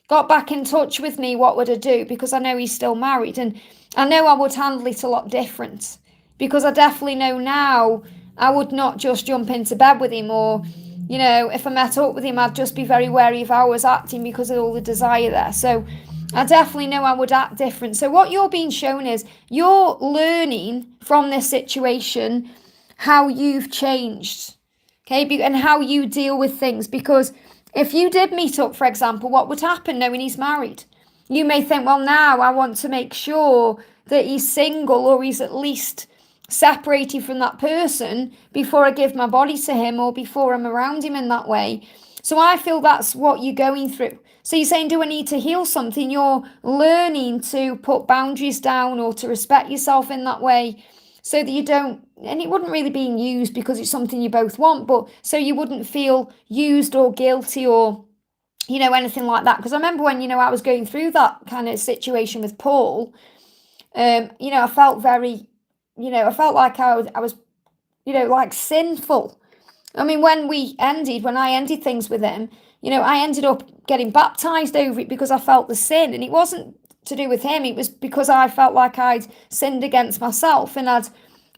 got back in touch with me, what would I do? Because I know he's still married, and I know I would handle it a lot different, because I definitely know now I would not just jump into bed with him, or if I met up with him, I'd just be very wary of how I was acting because of all the desire there. So I definitely know I would act different. So what you're being shown is you're learning from this situation how you've changed, okay, and how you deal with things. Because if you did meet up, for example, what would happen knowing he's married? You may think, well, now I want to make sure that he's single, or he's at least separated from that person before I give my body to him, or before I'm around him in that way. So I feel that's what you're going through. So you're saying, do I need to heal something? You're learning to put boundaries down, or to respect yourself in that way, so that you don't, and it wouldn't really be used because it's something you both want, but so you wouldn't feel used or guilty or, anything like that. Because I remember when, I was going through that kind of situation with Paul, I felt very, I felt like I was, like sinful. I mean, when I ended things with him, I ended up getting baptized over it because I felt the sin, and it wasn't to do with him. It was because I felt like I'd sinned against myself and I'd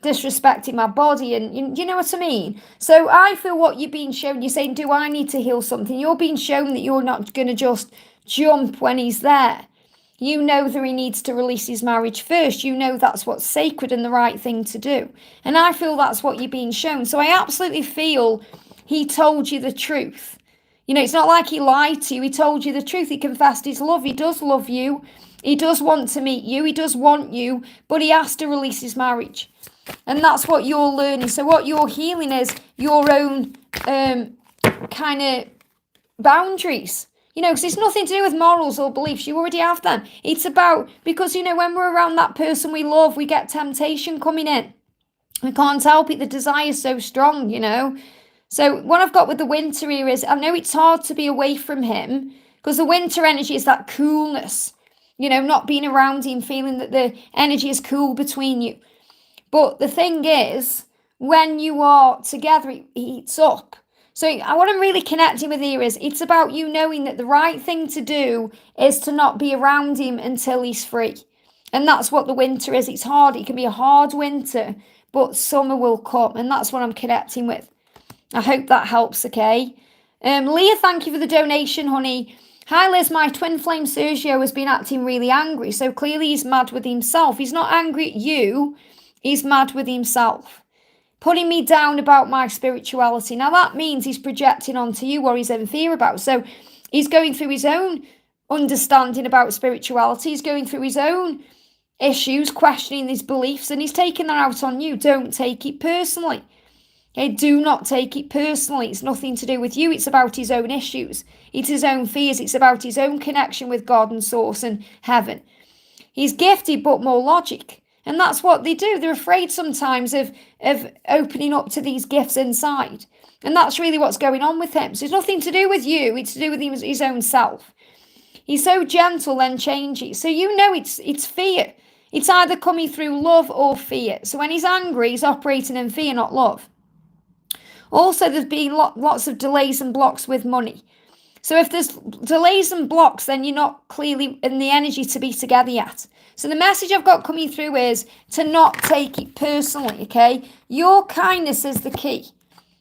disrespected my body, and you know what I mean? So I feel what you're being shown, you're saying, do I need to heal something? You're being shown that you're not going to just jump when he's there. You know that he needs to release his marriage first. You know that's what's sacred and the right thing to do. And I feel that's what you're being shown. So I absolutely feel he told you the truth. It's not like he lied to you. He told you the truth. He confessed his love. He does love you. He does want to meet you. He does want you, but he has to release his marriage. And that's what you're learning. So what you're healing is your own kind of boundaries. Because it's nothing to do with morals or beliefs. You already have them. It's about, because, when we're around that person we love, we get temptation coming in. We can't help it. The desire is so strong, So what I've got with the winter here is, I know it's hard to be away from him, because the winter energy is that coolness, not being around him, feeling that the energy is cool between you. But the thing is, when you are together, it heats up. So what I'm really connecting with here is, it's about you knowing that the right thing to do is to not be around him until he's free. And that's what the winter is. It's hard. It can be a hard winter, but summer will come. And that's what I'm connecting with. I hope that helps, okay? Leah, thank you for the donation, honey. Hi, Liz. My twin flame Sergio has been acting really angry. So clearly he's mad with himself. He's not angry at you. He's mad with himself. Putting me down about my spirituality. Now that means he's projecting onto you what he's in fear about. So he's going through his own understanding about spirituality. He's going through his own issues, questioning his beliefs, and he's taking that out on you. Don't take it personally. Okay, do not take it personally. It's nothing to do with you. It's about his own issues. It's his own fears. It's about his own connection with God and source and heaven. He's gifted, but more logic. And that's what they do. They're afraid sometimes of opening up to these gifts inside. And that's really what's going on with him. So it's nothing to do with you. It's to do with his own self. He's so gentle and changes. So it's fear. It's either coming through love or fear. So when he's angry, he's operating in fear, not love. Also, there's been lots of delays and blocks with money. So if there's delays and blocks, then you're not clearly in the energy to be together yet. So the message I've got coming through is to not take it personally, okay? Your kindness is the key.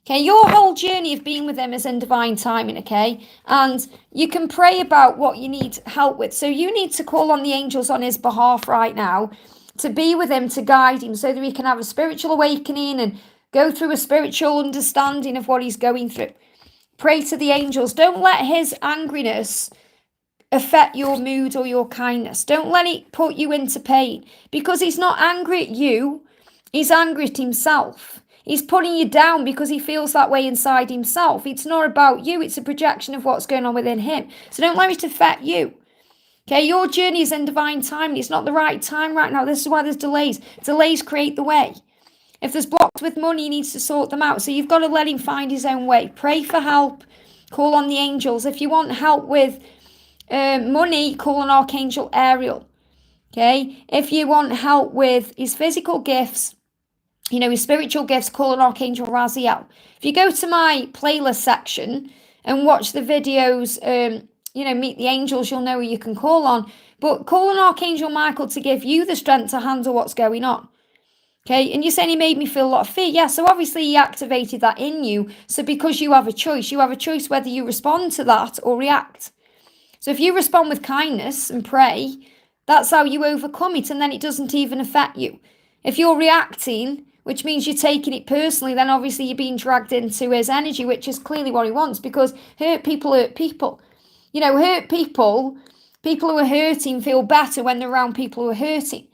Okay, your whole journey of being with him is in divine timing, okay? And you can pray about what you need help with. So you need to call on the angels on his behalf right now to be with him, to guide him so that he can have a spiritual awakening and go through a spiritual understanding of what he's going through. Pray to the angels. Don't let his angriness affect your mood or your kindness. Don't let it put you into pain, because he's not angry at you. He's angry at himself. He's putting you down because he feels that way inside himself. It's not about you. It's a projection of what's going on within him. So don't let it affect you. Okay, your journey is in divine timing. It's not the right time right now. This is why there's delays. Delays create the way. If there's blocks with money, he needs to sort them out. So you've got to let him find his own way. Pray for help. Call on the angels. If you want help with money, call on Archangel Ariel. Okay, if you want help with his physical gifts, his spiritual gifts, call on Archangel Raziel. If you go to my playlist section and watch the videos, Meet the Angels, you'll know who you can call on. But call on Archangel Michael to give you the strength to handle what's going on. Okay, and you're saying he made me feel a lot of fear. Yeah, so obviously he activated that in you. So because you have a choice whether you respond to that or react. So if you respond with kindness and pray, that's how you overcome it, and then it doesn't even affect you. If you're reacting, which means you're taking it personally, then obviously you're being dragged into his energy, which is clearly what he wants, because hurt people hurt people. Hurt people who are hurting feel better when they're around people who are hurting.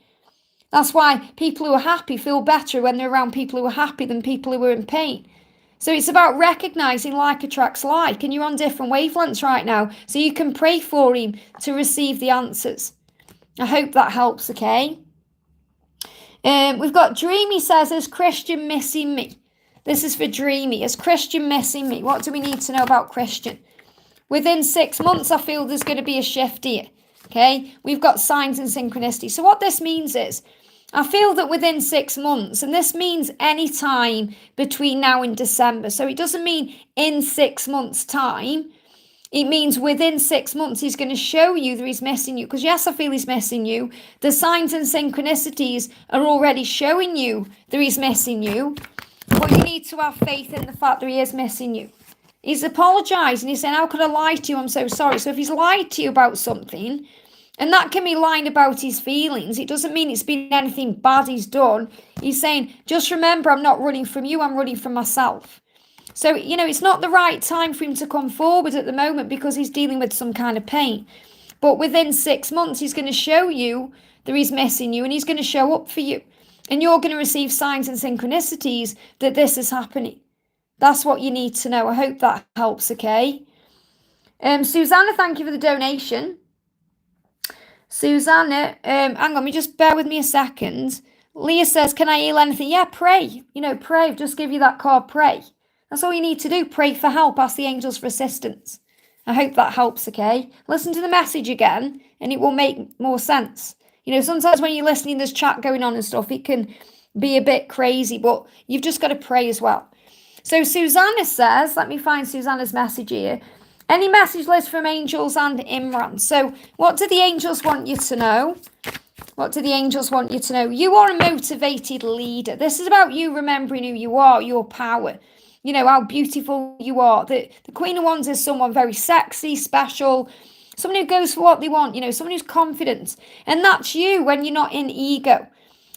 That's why people who are happy feel better when they're around people who are happy than people who are in pain. So it's about recognizing like attracts like, and you're on different wavelengths right now, so you can pray for him to receive the answers. I hope that helps, okay? We've got Dreamy says, is Christian missing me? This is for Dreamy. Is Christian missing me? What do we need to know about Christian? Within 6 months, I feel there's going to be a shift here. Okay, we've got signs and synchronicity. So what this means is, I feel that within 6 months, and this means any time between now and December. So it doesn't mean in 6 months' time. It means within 6 months, he's going to show you that he's missing you. Because yes, I feel he's missing you. The signs and synchronicities are already showing you that he's missing you. But you need to have faith in the fact that he is missing you. He's apologising. He's saying, how could I lie to you? I'm so sorry. So if he's lied to you about something, and that can be lying about his feelings, it doesn't mean it's been anything bad he's done. He's saying, just remember, I'm not running from you. I'm running from myself. So, it's not the right time for him to come forward at the moment because he's dealing with some kind of pain. But within 6 months, he's going to show you that he's missing you, and he's going to show up for you. And you're going to receive signs and synchronicities that this is happening. That's what you need to know. I hope that helps, okay? Susanna, thank you for the donation. Susanna, hang on, just bear with me a second. Leah says, can I heal anything? Yeah, pray. Pray. Just give you that card, pray. That's all you need to do. Pray for help. Ask the angels for assistance. I hope that helps, okay? Listen to the message again, and it will make more sense. Sometimes when you're listening, there's chat going on and stuff. It can be a bit crazy, but you've just got to pray as well. So Susanna says, let me find Susanna's message here. Any message list from angels and Imran. So what do the angels want you to know? What do the angels want you to know? You are a motivated leader. This is about you remembering who you are, your power. How beautiful you are. The Queen of Wands is someone very sexy, special, someone who goes for what they want, someone who's confident. And that's you when you're not in ego.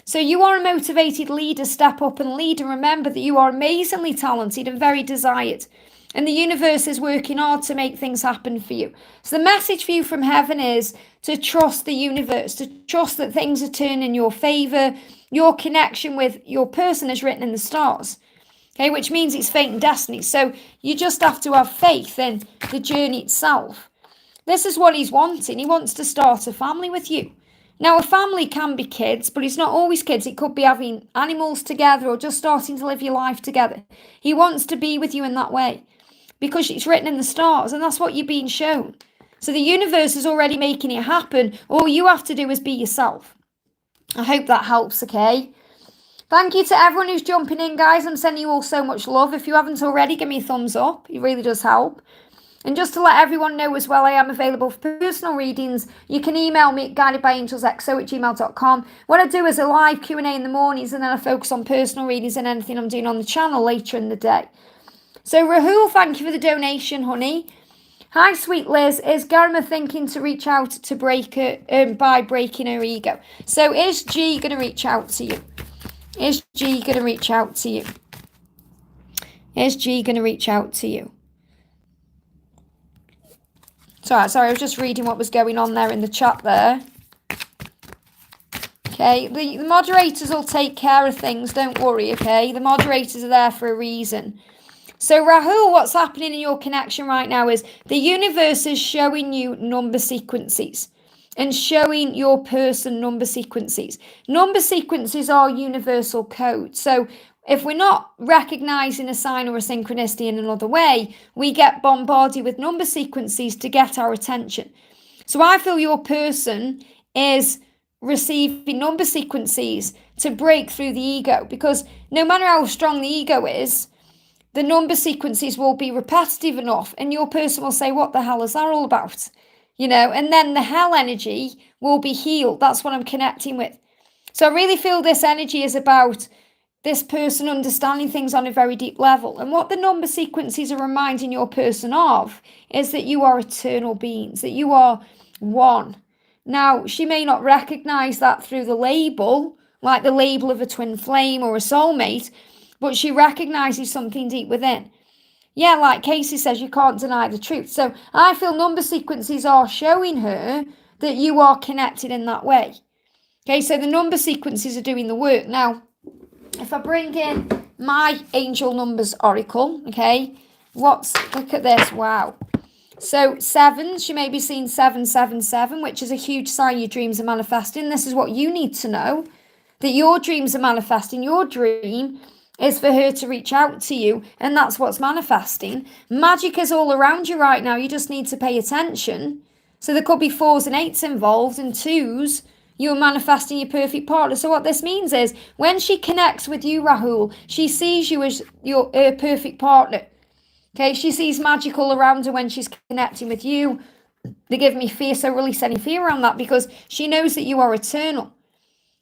So you are a motivated leader. Step up and lead, and remember that you are amazingly talented and very desired. And the universe is working hard to make things happen for you. So the message for you from heaven is to trust the universe, to trust that things are turning in your favor. Your connection with your person is written in the stars. Okay, which means it's fate and destiny. So you just have to have faith in the journey itself. This is what he's wanting. He wants to start a family with you. Now, a family can be kids, but it's not always kids. It could be having animals together or just starting to live your life together. He wants to be with you in that way because it's written in the stars, and that's what you're being shown. So the universe is already making it happen. All you have to do is be yourself. I hope that helps, okay? Thank you to everyone who's jumping in, guys. I'm sending you all so much love. If you haven't already, give me a thumbs up. It really does help. And just to let everyone know as well, I am available for personal readings. You can email me at guidedbyangelsxo@gmail.com. What I do is a live Q&A in the mornings, and then I focus on personal readings and anything I'm doing on the channel later in the day. So Rahul, thank you for the donation, honey. Hi, sweet Liz. Is Garima thinking to reach out to break her by breaking her ego? So is G going to reach out to you? Is G going to reach out to you? Is G going to reach out to you? Sorry, I was just reading what was going on there in the chat there. Okay, the moderators will take care of things, don't worry, okay? The moderators are there for a reason. So Rahul, what's happening in your connection right now is the universe is showing you number sequences and showing your person number sequences. Number sequences are universal code. So if we're not recognizing a sign or a synchronicity in another way, we get bombarded with number sequences to get our attention. So I feel your person is receiving number sequences to break through the ego, because no matter how strong the ego is, the number sequences will be repetitive enough and your person will say, what the hell is that all about? You know, and then the hell energy will be healed. That's what I'm connecting with. So I really feel this energy is about this person understanding things on a very deep level. And what the number sequences are reminding your person of is that you are eternal beings, that you are one. Now, she may not recognize that through the label, like the label of a twin flame or a soulmate, but she recognizes something deep within. Yeah, like Casey says, you can't deny the truth. So I feel number sequences are showing her that you are connected in that way. Okay, so the number sequences are doing the work. Now, if I bring in my angel numbers oracle, okay, look at this, wow. So 7, she may be seeing 777, which is a huge sign your dreams are manifesting. This is what you need to know, that your dreams are manifesting. Your dream is for her to reach out to you, and that's what's manifesting. Magic is all around you right now. You just need to pay attention. So there could be 4s and 8s involved, and 2s. You're manifesting your perfect partner. So what this means is when she connects with you, Rahul, she sees you as her perfect partner. Okay, she sees magic all around her when she's connecting with you. They give me fear, so release any fear around that, because she knows that you are eternal.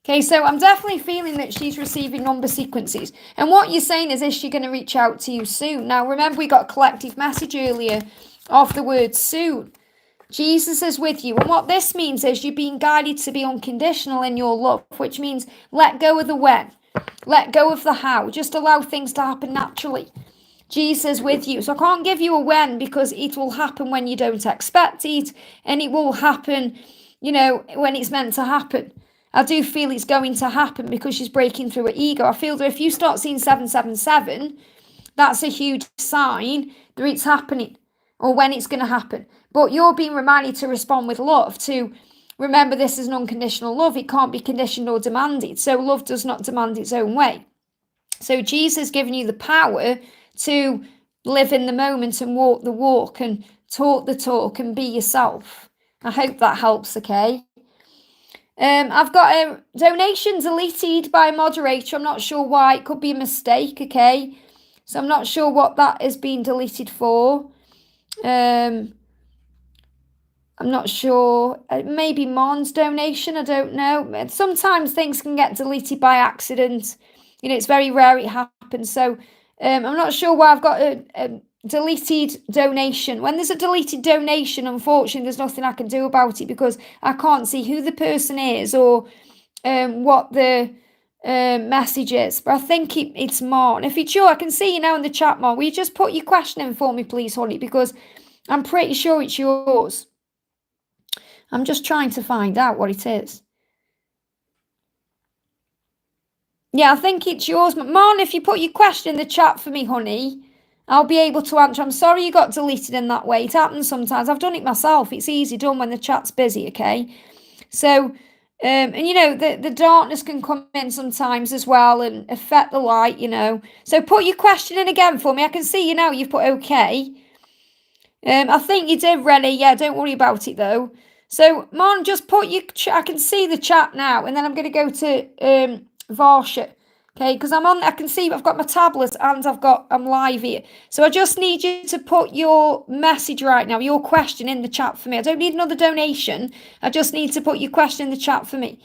Okay, so I'm definitely feeling that she's receiving number sequences. And what you're saying is she going to reach out to you soon? Now, remember, we got a collective message earlier of the word soon. Jesus is with you. And what this means is you're being guided to be unconditional in your love, which means let go of the when, let go of the how, just allow things to happen naturally. Jesus is with you. So I can't give you a when, because it will happen when you don't expect it, and it will happen, you know, when it's meant to happen. I do feel it's going to happen because she's breaking through her ego. I feel that if you start seeing 777, that's a huge sign that it's happening, or when it's going to happen. But you're being reminded to respond with love, to remember this is an unconditional love. It can't be conditioned or demanded. So love does not demand its own way. So Jesus is giving you the power to live in the moment and walk the walk and talk the talk and be yourself. I hope that helps, okay? I've got a donation deleted by a moderator. I'm not sure why. It could be a mistake, okay? So I'm not sure what that is being deleted for. I'm not sure. Maybe Mon's donation. I don't know. Sometimes things can get deleted by accident. You know, it's very rare it happens. So I'm not sure why I've got a deleted donation. When there's a deleted donation, unfortunately, there's nothing I can do about it, because I can't see who the person is or what the message is. But I think it's Mon. If it's you, I can see you now in the chat, Mon. Will you just put your question in for me, please, honey? Because I'm pretty sure it's yours. I'm just trying to find out what it is. Yeah, I think it's yours. Mon, if you put your question in the chat for me, honey, I'll be able to answer. I'm sorry you got deleted in that way. It happens sometimes. I've done it myself. It's easy done when the chat's busy, okay? So, and you know, the darkness can come in sometimes as well and affect the light, you know. So put your question in again for me. I can see you now. You've put okay. I think you did, Rennie. Yeah, don't worry about it, though. So, Mon, just put your I can see the chat now, and then I'm going to go to Varsha. Okay, because I can see I've got my tablet and I'm live here. So I just need you to put your message right now, your question in the chat for me. I don't need another donation. I just need to put your question in the chat for me,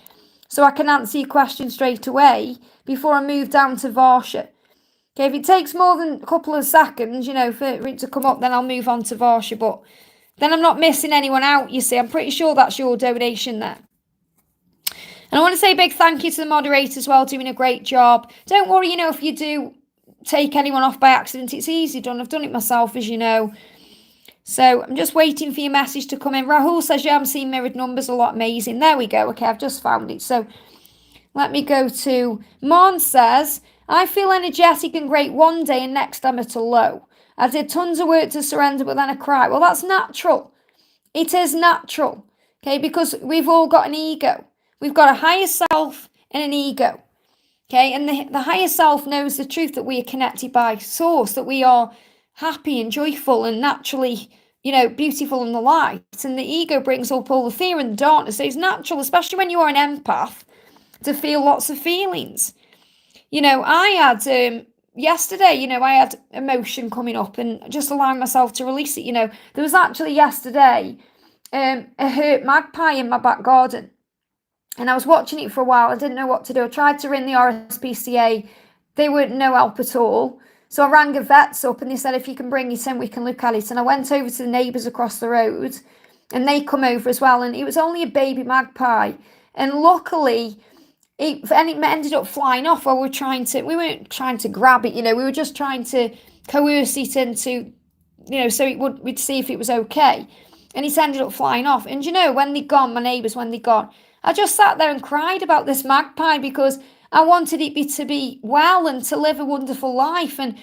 so I can answer your question straight away before I move down to Varsha. Okay, if it takes more than a couple of seconds, for it to come up, then I'll move on to Varsha. But then I'm not missing anyone out, you see. I'm pretty sure that's your donation there. And I want to say a big thank you to the moderator as well, doing a great job. Don't worry, if you do take anyone off by accident, it's easy done. I've done it myself, as you know. So I'm just waiting for your message to come in. Rahul says, yeah, I'm seeing mirrored numbers a lot. Amazing. There we go. Okay, I've just found it. So let me go to Mon says, I feel energetic and great one day and next I'm at a low. I did tons of work to surrender, but then I cry. Well, that's natural. It is natural. Okay, because we've all got an ego. We've got a higher self and an ego. Okay, and the higher self knows the truth that we are connected by source, that we are happy and joyful and naturally, beautiful in the light. And the ego brings up all the fear and the darkness. So it's natural, especially when you are an empath, to feel lots of feelings. I had yesterday, I had emotion coming up and just allowing myself to release it. There was actually yesterday a hurt magpie in my back garden. And I was watching it for a while. I didn't know what to do. I tried to ring the RSPCA. They weren't no help at all. So I rang a vet's up and they said, if you can bring it in, we can look at it. And I went over to the neighbours across the road and they come over as well. And it was only a baby magpie. And luckily, it ended up flying off while we weren't trying to grab it, we were just trying to coerce it into, so we'd see if it was okay. And it ended up flying off. And when they'd gone, my neighbours, when they'd gone, I just sat there and cried about this magpie because I wanted it to be well and to live a wonderful life. And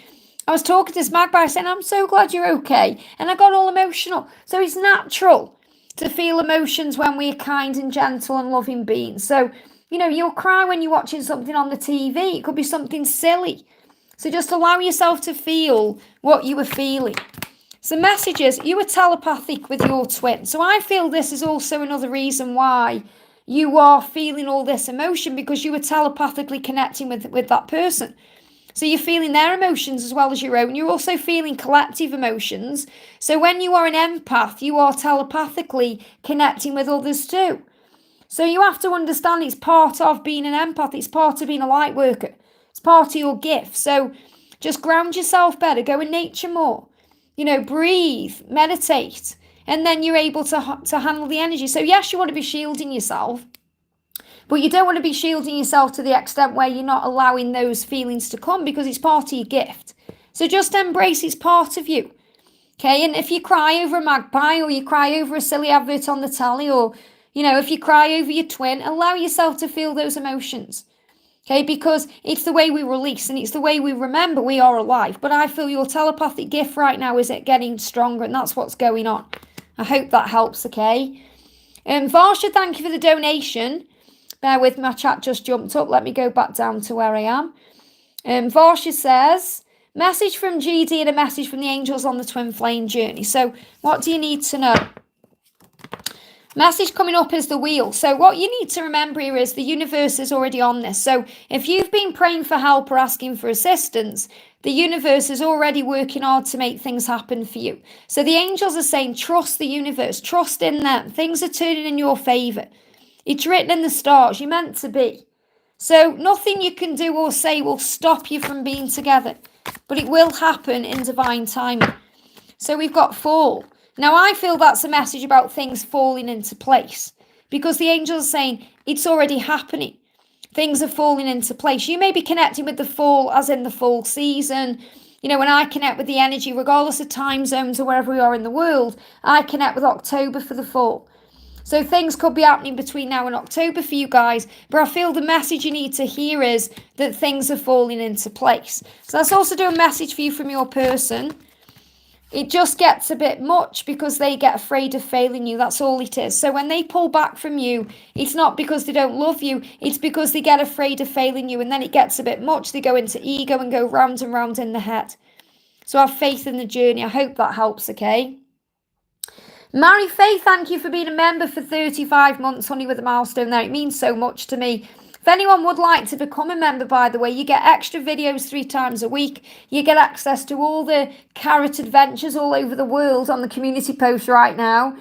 I was talking to this magpie saying, I'm so glad you're okay. And I got all emotional. So it's natural to feel emotions when we're kind and gentle and loving beings. So, you'll cry when you're watching something on the TV. It could be something silly. So just allow yourself to feel what you were feeling. So messages, you were telepathic with your twin. So I feel this is also another reason why you are feeling all this emotion, because you were telepathically connecting with that person. So you're feeling their emotions as well as your own. You're also feeling collective emotions. So when you are an empath, you are telepathically connecting with others too. So you have to understand it's part of being an empath. It's part of being a light worker. It's part of your gift. So just ground yourself better. Go in nature more. Breathe, meditate. And then you're able to handle the energy. So yes, you want to be shielding yourself. But you don't want to be shielding yourself to the extent where you're not allowing those feelings to come, because it's part of your gift. So just embrace it's part of you. Okay, and if you cry over a magpie, or you cry over a silly advert on the telly, or, if you cry over your twin, allow yourself to feel those emotions. Okay, because it's the way we release and it's the way we remember we are alive. But I feel your telepathic gift right now is getting stronger, and that's what's going on. I hope that helps, okay? Varsha, thank you for the donation. Bear with me, my chat just jumped up. Let me go back down to where I am. Varsha says, message from GD and a message from the angels on the twin flame journey. So what do you need to know? Message coming up is the wheel. So what you need to remember here is the universe is already on this. So if you've been praying for help or asking for assistance, the universe is already working hard to make things happen for you. So the angels are saying, trust the universe, trust in them. Things are turning in your favor. It's written in the stars. You're meant to be. So nothing you can do or say will stop you from being together, but it will happen in divine timing. So we've got fall. Now, I feel that's a message about things falling into place, because the angels are saying it's already happening. Things are falling into place. You may be connecting with the fall as in the fall season. When I connect with the energy, regardless of time zones or wherever we are in the world, I connect with October for the fall. So things could be happening between now and October for you guys, but I feel the message you need to hear is that things are falling into place. So let's also do a message for you from your person. It just gets a bit much because they get afraid of failing you. That's all it is. So when they pull back from you, it's not because they don't love you. It's because they get afraid of failing you. And then it gets a bit much. They go into ego and go round and round in the head. So have faith in the journey. I hope that helps, okay? Mary Faye, thank you for being a member for 35 months, honey, with a milestone there. It means so much to me. If anyone would like to become a member, by the way, you get extra videos 3 times a week. You get access to all the carrot adventures all over the world on the community post right now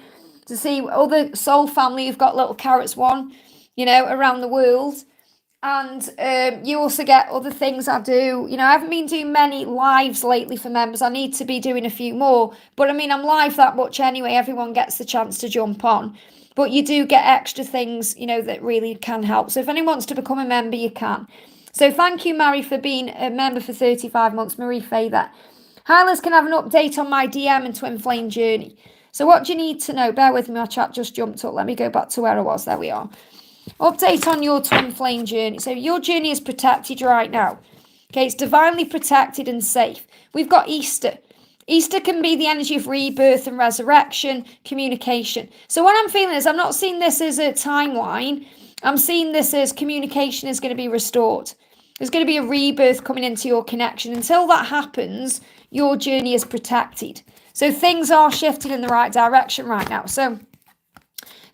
to see other soul family who've got little carrots around the world. And you also get other things I do. I haven't been doing many lives lately for members. I need to be doing a few more. But I mean, I'm live that much anyway. Everyone gets the chance to jump on. But you do get extra things, that really can help. So if anyone wants to become a member, you can. So thank you, Mary, for being a member for 35 months. Marie Faye there. Hi, Liz, can I have an update on my DM and twin flame journey? So what do you need to know? Bear with me, my chat just jumped up. Let me go back to where I was. There we are. Update on your twin flame journey. So your journey is protected right now. Okay, it's divinely protected and safe. We've got Easter. Easter can be the energy of rebirth and resurrection, communication. So what I'm feeling is I'm not seeing this as a timeline. I'm seeing this as communication is going to be restored. There's going to be a rebirth coming into your connection. Until that happens, your journey is protected. So things are shifting in the right direction right now. So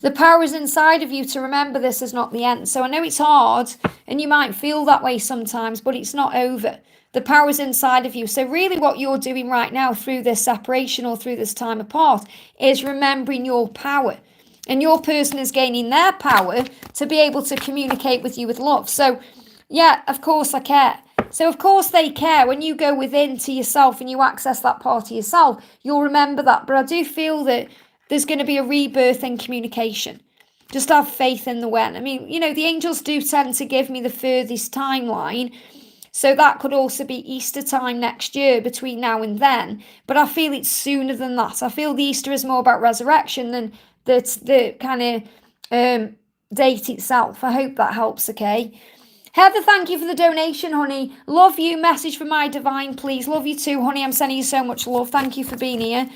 the power is inside of you to remember this is not the end. So I know it's hard and you might feel that way sometimes, but it's not over. The power is inside of you. So really what you're doing right now through this separation or through this time apart is remembering your power. And your person is gaining their power to be able to communicate with you with love. So yeah, of course I care. So of course they care. When you go within to yourself and you access that part of yourself, you'll remember that. But I do feel that there's going to be a rebirth in communication. Just have faith in the when. I mean, the angels do tend to give me the furthest timeline. So that could also be Easter time next year between now and then. But I feel it's sooner than that. I feel the Easter is more about resurrection than the kind of date itself. I hope that helps, okay? Heather, thank you for the donation, honey. Love you. Message from my divine, please. Love you too, honey. I'm sending you so much love. Thank you for being here.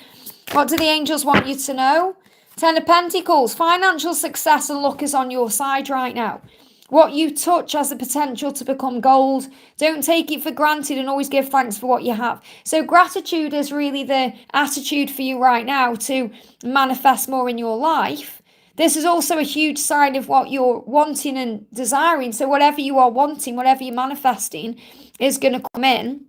What do the angels want you to know? 10 of Pentacles. Financial success and luck is on your side right now. What you touch has the potential to become gold. Don't take it for granted and always give thanks for what you have. So gratitude is really the attitude for you right now to manifest more in your life. This is also a huge sign of what you're wanting and desiring. So whatever you are wanting, whatever you're manifesting is going to come in.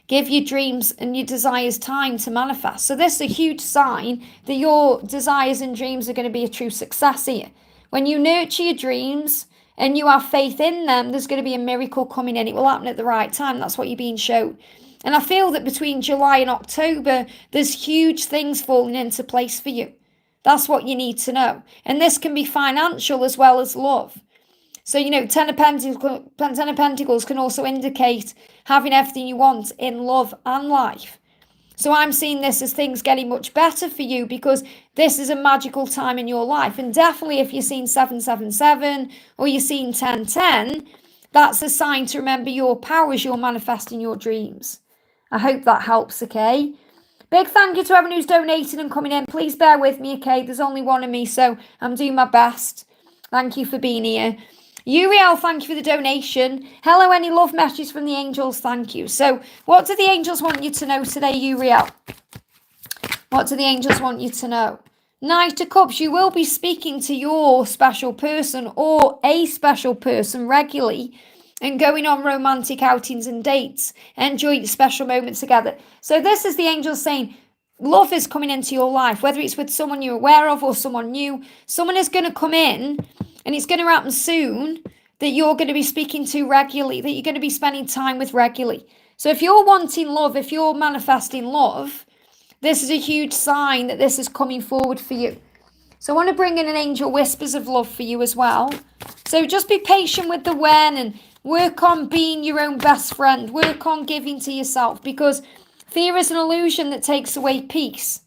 Give your dreams and your desires time to manifest. So this is a huge sign that your desires and dreams are going to be a true success here. When you nurture your dreams and you have faith in them, there's going to be a miracle coming in. It will happen at the right time. That's what you're being shown. And I feel that between July and October, there's huge things falling into place for you. That's what you need to know. And this can be financial as well as love. So, 10 of Pentacles can also indicate having everything you want in love and life. So I'm seeing this as things getting much better for you because this is a magical time in your life. And definitely if you're seeing 777 or you're seeing 1010, that's a sign to remember your power as you're manifesting your dreams. I hope that helps, okay? Big thank you to everyone who's donated and coming in. Please bear with me, okay? There's only one of me, so I'm doing my best. Thank you for being here. Uriel, thank you for the donation. Hello, any love messages from the angels? Thank you. So, what do the angels want you to know today, Uriel? What do the angels want you to know? Knight of Cups, you will be speaking to your special person or a special person regularly and going on romantic outings and dates, enjoying special moments together. So this is the angels saying, love is coming into your life, whether it's with someone you're aware of or someone new. Someone is going to come in, and it's going to happen soon, that you're going to be speaking to regularly, that you're going to be spending time with regularly. So if you're wanting love, if you're manifesting love, this is a huge sign that this is coming forward for you. So I want to bring in an angel whispers of love for you as well. So just be patient with the when and work on being your own best friend. Work on giving to yourself, because fear is an illusion that takes away peace.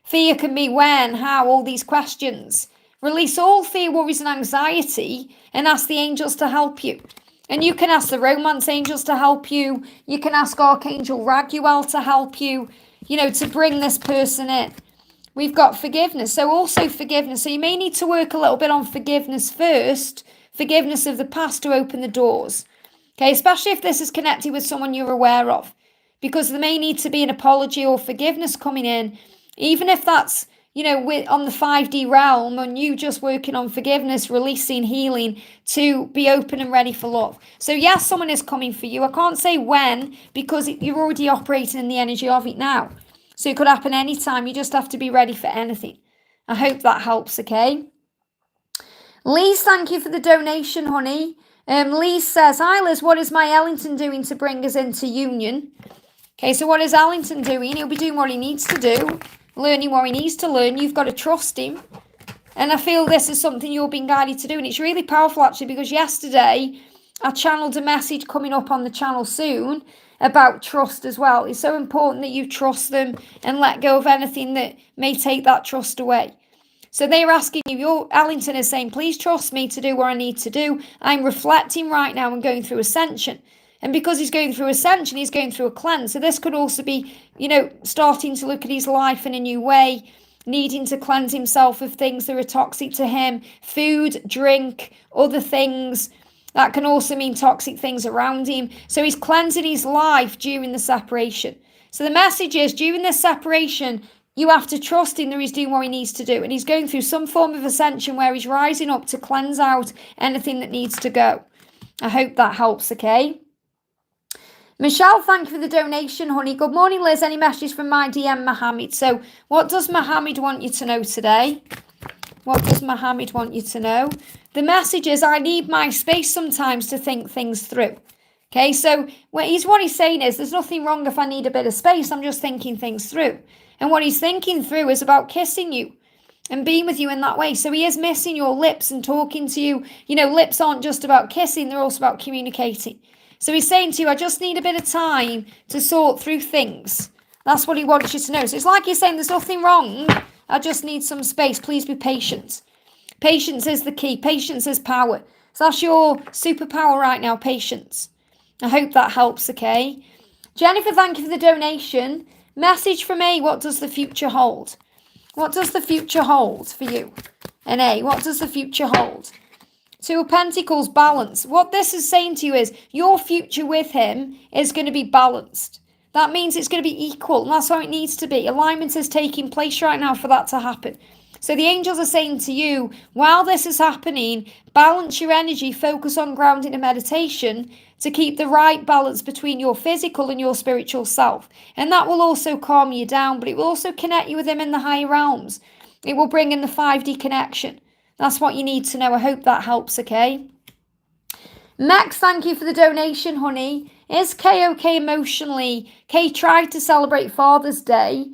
Fear can be when, how, all these questions. Release all fear, worries and anxiety and ask the angels to help you. And you can ask the romance angels to help you. You can ask Archangel Raguel to help you, to bring this person in. We've got forgiveness. So also forgiveness. So you may need to work a little bit on forgiveness first. Forgiveness of the past to open the doors. Okay, especially if this is connected with someone you're aware of. Because there may need to be an apology or forgiveness coming in. Even if that's on the 5D realm, and you just working on forgiveness, releasing, healing, to be open and ready for love. So yes, someone is coming for you. I can't say when, because you're already operating in the energy of it now. So it could happen anytime. You just have to be ready for anything. I hope that helps, okay? Lise, thank you for the donation, honey. Lise says, hi Liz, what is my Ellington doing to bring us into union? Okay, so what is Ellington doing? He'll be doing what he needs to do, learning what he needs to learn. You've got to trust him. And I feel this is something you're being guided to do. And it's really powerful, actually, because yesterday I channeled a message coming up on the channel soon about trust as well. It's so important that you trust them and let go of anything that may take that trust away. So they're asking you, Ellington is saying, please trust me to do what I need to do. I'm reflecting right now and going through ascension. And because he's going through ascension, he's going through a cleanse. So this could also be, starting to look at his life in a new way, needing to cleanse himself of things that are toxic to him, food, drink, other things. That can also mean toxic things around him. So he's cleansing his life during the separation. So the message is, during this separation, you have to trust him that he's doing what he needs to do. And he's going through some form of ascension where he's rising up to cleanse out anything that needs to go. I hope that helps, okay? Michelle, thank you for the donation, honey. Good morning, Liz. Any messages from my DM, Mohammed? So what does Mohammed want you to know today? What does Mohammed want you to know? The message is, I need my space sometimes to think things through. Okay, so what he's saying is, there's nothing wrong if I need a bit of space. I'm just thinking things through. And what he's thinking through is about kissing you and being with you in that way. So he is missing your lips and talking to you. Lips aren't just about kissing, they're also about communicating. So he's saying to you, I just need a bit of time to sort through things. That's what he wants you to know. So it's like he's saying, there's nothing wrong. I just need some space. Please be patient. Patience is the key. Patience is power. So that's your superpower right now, patience. I hope that helps, okay? Jennifer, thank you for the donation. Message from A, what does the future hold? What does the future hold for you? And A, what does the future hold? Two of Pentacles, balance. What this is saying to you is, your future with him is going to be balanced. That means it's going to be equal, and that's how it needs to be. Alignment is taking place right now for that to happen. So the angels are saying to you, while this is happening, balance your energy, focus on grounding and meditation to keep the right balance between your physical and your spiritual self. And that will also calm you down, but it will also connect you with him in the higher realms. It will bring in the 5D connection. That's what you need to know. I hope that helps, okay? Max, thank you for the donation, honey. Is Kay okay emotionally? Kay tried to celebrate Father's Day.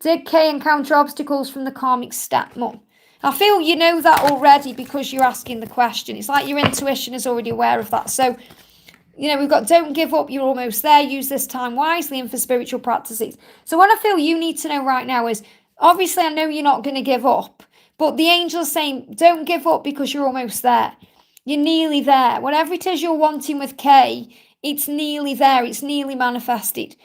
Did Kay encounter obstacles from the karmic stepmom? I feel you know that already because you're asking the question. It's like your intuition is already aware of that. So, we've got don't give up, you're almost there. Use this time wisely and for spiritual practices. So what I feel you need to know right now is, obviously I know you're not going to give up, but the angel's saying don't give up because you're almost there. You're nearly there. Whatever it is you're wanting with Kay, it's nearly there. It's nearly manifested.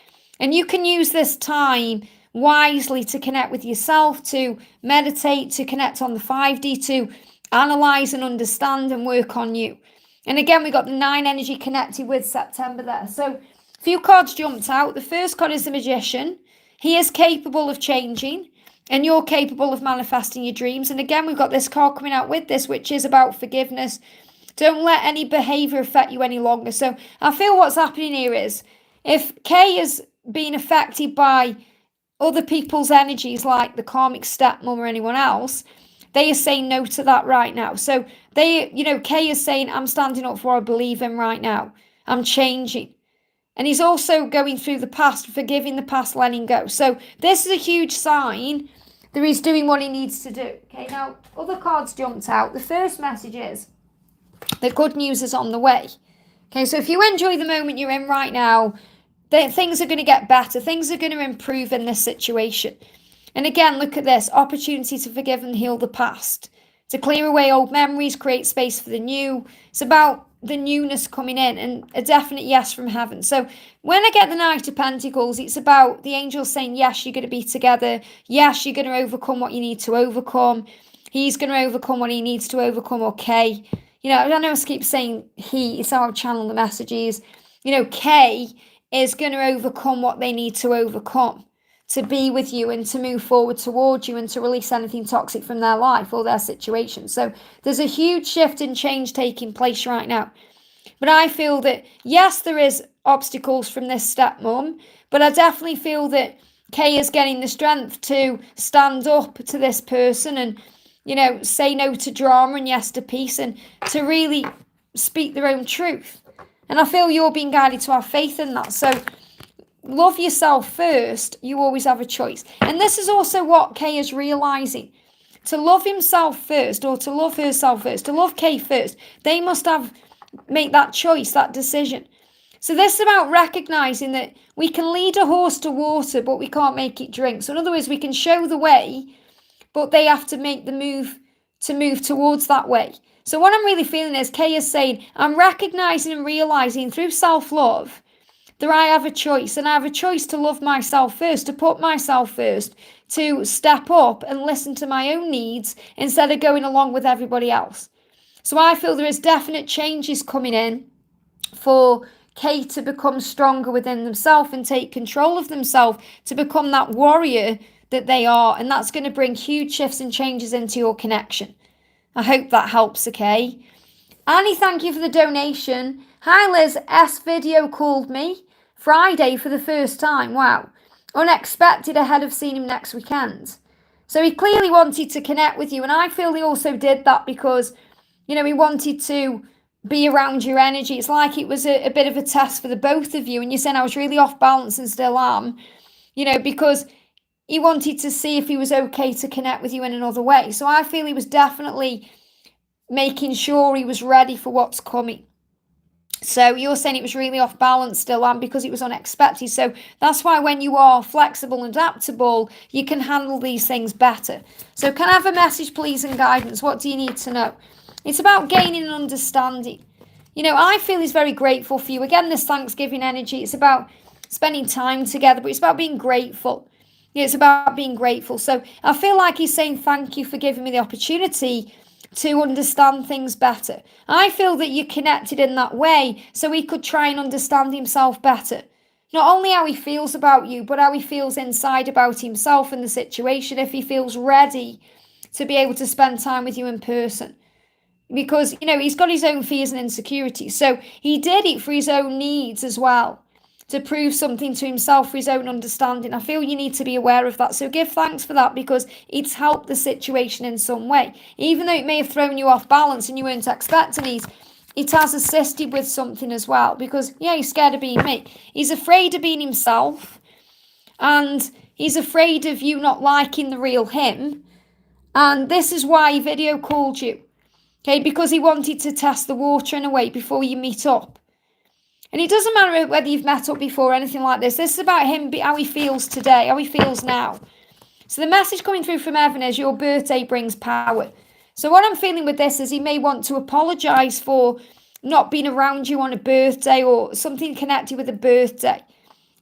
And you can use this time wisely to connect with yourself, to meditate, to connect on the 5D, to analyze and understand and work on you. And again, we got the 9 energy connected with September there. So a few cards jumped out. The first card is the Magician. He is capable of changing, and you're capable of manifesting your dreams. And again, we've got this card coming out with this, which is about forgiveness. Don't let any behavior affect you any longer. So I feel what's happening here is, if Kay is being affected by other people's energies like the karmic stepmom or anyone else, they are saying no to that right now. So Kay is saying, I'm standing up for what I believe in right now. I'm changing. And he's also going through the past, forgiving the past, letting go. So this is a huge sign that he's doing what he needs to do. Okay, now other cards jumped out. The first message is that good news is on the way. Okay, so if you enjoy the moment you're in right now, things are going to get better. Things are going to improve in this situation. And again, look at this. Opportunity to forgive and heal the past. To clear away old memories, create space for the new. It's about the newness coming in and a definite yes from heaven. So when I get the Knight of Pentacles, it's about the angels saying, yes, you're going to be together. Yes, you're going to overcome what you need to overcome. He's going to overcome what he needs to overcome, okay? I know I keep saying he, it's how I channel the messages. Kay is going to overcome what they need to overcome. to be with you and to move forward towards you and to release anything toxic from their life or their situation. So there's a huge shift and change taking place right now. But I feel that, yes, there is obstacles from this stepmom, but I definitely feel that Kay is getting the strength to stand up to this person and, say no to drama and yes to peace and to really speak their own truth. And I feel you're being guided to have faith in that. So love yourself first. You always have a choice. And this is also what Kay is realizing. To love himself first, or to love herself first, to love Kay first, they must make that choice, that decision. So this is about recognizing that we can lead a horse to water, but we can't make it drink. So in other words, we can show the way, but they have to make the move to move towards that way. So what I'm really feeling is Kay is saying, I'm recognizing and realizing through self-love that I have a choice, and I have a choice to love myself first, to put myself first, to step up and listen to my own needs instead of going along with everybody else. So I feel there is definite changes coming in for Kay to become stronger within themselves and take control of themselves, to become that warrior that they are. And that's going to bring huge shifts and changes into your connection. I hope that helps, okay? Annie, thank you for the donation. Hi, Liz. S video called me Friday for the first time. Wow. Unexpected ahead of seeing him next weekend. So he clearly wanted to connect with you. And I feel he also did that because, he wanted to be around your energy. It's like it was a bit of a test for the both of you. And you're saying I was really off balance and still am, because he wanted to see if he was okay to connect with you in another way. So I feel he was definitely making sure he was ready for what's coming. So you're saying it was really off balance still, and because it was unexpected. So that's why when you are flexible and adaptable, you can handle these things better. So can I have a message, please, and guidance? What do you need to know? It's about gaining an understanding. I feel he's very grateful for you. Again, this Thanksgiving energy, it's about spending time together, but it's about being grateful. It's about being grateful. So I feel like he's saying, thank you for giving me the opportunity to understand things better. I feel that you're connected in that way so he could try and understand himself better. Not only how he feels about you, but how he feels inside about himself and the situation, if he feels ready to be able to spend time with you in person. Because, he's got his own fears and insecurities. So he did it for his own needs as well, to prove something to himself for his own understanding. I feel you need to be aware of that. So give thanks for that, because it's helped the situation in some way. Even though it may have thrown you off balance and you weren't expecting it has assisted with something as well. Because, he's scared of being me. He's afraid of being himself. And he's afraid of you not liking the real him. And this is why he video called you. Okay, because he wanted to test the water in a way before you meet up. And it doesn't matter whether you've met up before or anything like this. This is about him, how he feels today, how he feels now. So the message coming through from Evan is your birthday brings power. So what I'm feeling with this is he may want to apologise for not being around you on a birthday or something connected with a birthday.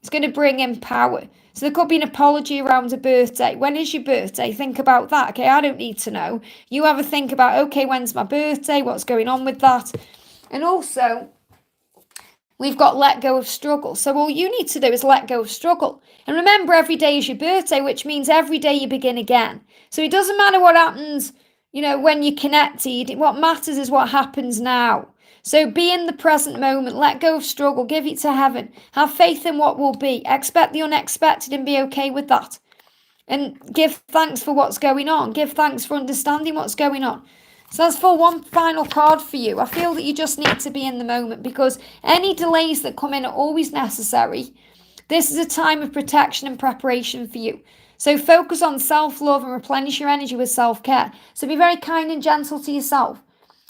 It's going to bring him power. So there could be an apology around a birthday. When is your birthday? Think about that. Okay, I don't need to know. You have a think about, okay, when's my birthday? What's going on with that? And also, we've got let go of struggle. So all you need to do is let go of struggle. And remember, every day is your birthday, which means every day you begin again. So it doesn't matter what happens, when you're connected. What matters is what happens now. So be in the present moment, let go of struggle, give it to heaven, have faith in what will be, expect the unexpected and be okay with that. And give thanks for what's going on, give thanks for understanding what's going on. So that's for one final card for you. I feel that you just need to be in the moment, because any delays that come in are always necessary. This is a time of protection and preparation for you. So focus on self-love and replenish your energy with self-care. So be very kind and gentle to yourself.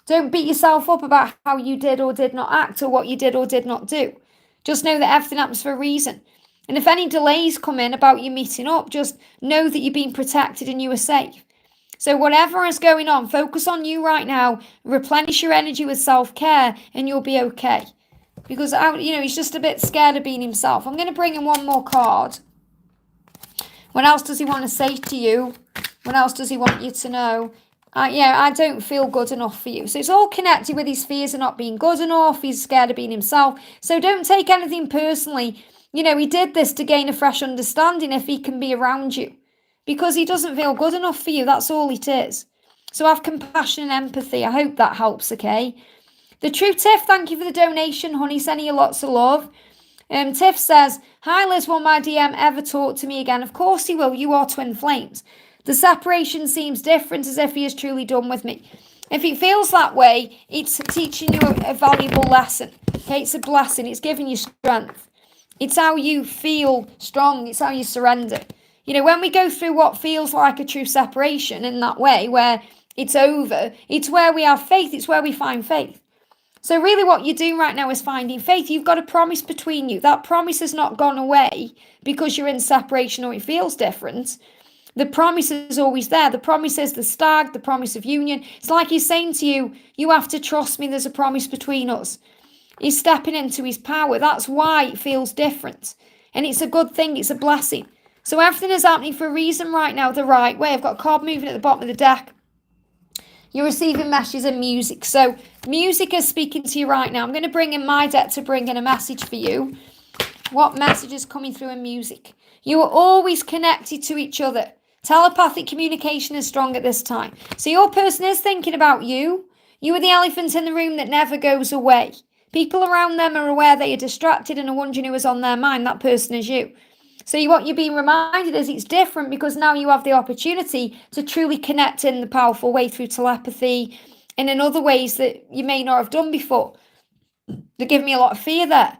Don't beat yourself up about how you did or did not act or what you did or did not do. Just know that everything happens for a reason. And if any delays come in about you meeting up, just know that you're being protected and you are safe. So whatever is going on, focus on you right now, replenish your energy with self-care, and you'll be okay. Because, he's just a bit scared of being himself. I'm going to bring in one more card. What else does he want to say to you? What else does he want you to know? I don't feel good enough for you. So it's all connected with his fears of not being good enough. He's scared of being himself. So don't take anything personally He did this to gain a fresh understanding if he can be around you. Because he doesn't feel good enough for you, that's all it is. So have compassion and empathy. I hope that helps, okay? The True Tiff, thank you for the donation, honey. Sending you lots of love. Tiff says, hi Liz, will my DM ever talk to me again? Of course he will. You are twin flames. The separation seems different, as if he is truly done with me. If it feels that way, it's teaching you a valuable lesson. Okay, it's a blessing. It's giving you strength. It's how you feel strong. It's how you surrender. When we go through what feels like a true separation in that way, where it's over, it's where we have faith. It's where we find faith. So really what you're doing right now is finding faith. You've got a promise between you. That promise has not gone away because you're in separation or it feels different. The promise is always there. The promise is the stag, the promise of union. It's like he's saying to you, you have to trust me. There's a promise between us. He's stepping into his power. That's why it feels different. And it's a good thing. It's a blessing. So everything is happening for a reason right now, the right way. I've got a card moving at the bottom of the deck. You're receiving messages and music. So music is speaking to you right now. I'm going to bring in my deck to bring in a message for you. What message is coming through in music? You are always connected to each other. Telepathic communication is strong at this time. So your person is thinking about you. You are the elephant in the room that never goes away. People around them are aware they are distracted and are wondering who is on their mind. That person is you. So what you're being reminded is it's different because now you have the opportunity to truly connect in the powerful way through telepathy and in other ways that you may not have done before. They're giving me a lot of fear there.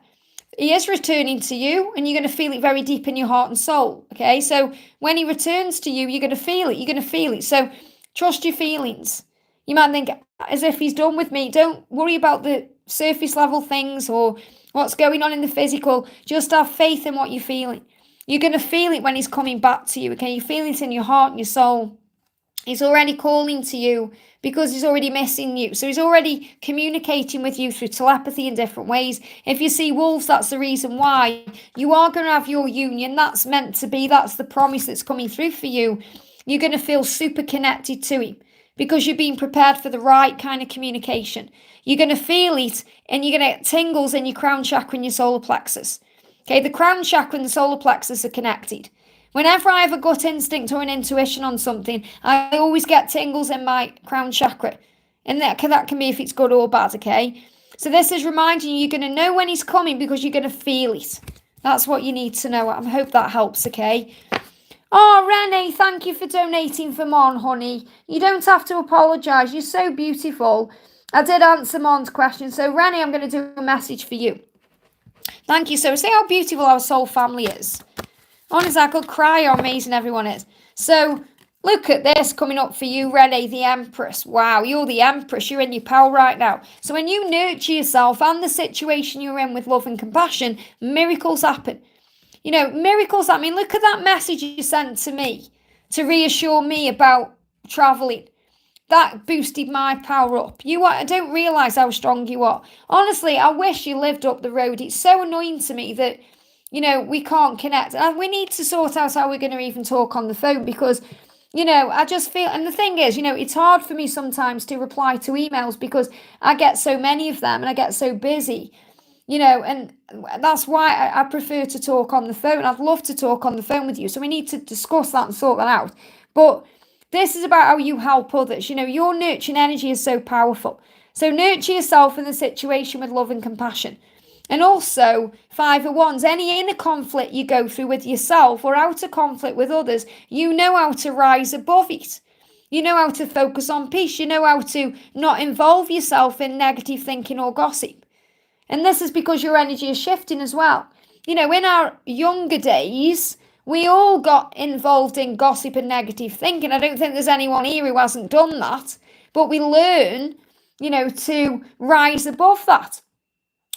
He is returning to you and you're going to feel it very deep in your heart and soul. Okay, so when he returns to you, you're going to feel it. You're going to feel it. So trust your feelings. You might think, as if he's done with me. Don't worry about the surface level things or what's going on in the physical. Just have faith in what you're feeling. You're going to feel it when he's coming back to you, okay? You feel it in your heart and your soul. He's already calling to you because he's already missing you. So he's already communicating with you through telepathy in different ways. If you see wolves, that's the reason why. You are going to have your union. That's meant to be. That's the promise that's coming through for you. You're going to feel super connected to him because you're being prepared for the right kind of communication. You're going to feel it and you're going to get tingles in your crown chakra and your solar plexus. Okay, the crown chakra and the solar plexus are connected. Whenever I have a gut instinct or an intuition on something, I always get tingles in my crown chakra. And that can be if it's good or bad, okay? So this is reminding you, you're going to know when he's coming because you're going to feel it. That's what you need to know. I hope that helps, okay? Oh, Renee, thank you for donating for Mon, honey. You don't have to apologise. You're so beautiful. I did answer Mon's question. So, Renee, I'm going to do a message for you. Thank you. So, see how beautiful our soul family is. Honestly, I could cry how amazing everyone is. So, look at this coming up for you, Renee, the Empress. Wow, you're the Empress. You're in your power right now. So, when you nurture yourself and the situation you're in with love and compassion, miracles happen. You know, miracles. I mean, look at that message you sent to me to reassure me about traveling. That boosted my power up. I don't realise how strong you are. Honestly, I wish you lived up the road. It's so annoying to me that, you know, we can't connect. And we need to sort out how we're going to even talk on the phone because, you know, I just feel, and the thing is, you know, it's hard for me sometimes to reply to emails because I get so many of them and I get so busy. You know, and that's why I prefer to talk on the phone. I'd love to talk on the phone with you. So we need to discuss that and sort that out. But this is about how you help others. You know, your nurturing energy is so powerful. So nurture yourself in the situation with love and compassion. And also, 5 of Wands, any inner conflict you go through with yourself or outer conflict with others, you know how to rise above it. You know how to focus on peace. You know how to not involve yourself in negative thinking or gossip. And this is because your energy is shifting as well. You know, in our younger days, we all got involved in gossip and negative thinking. I don't think there's anyone here who hasn't done that. But we learn, you know, to rise above that.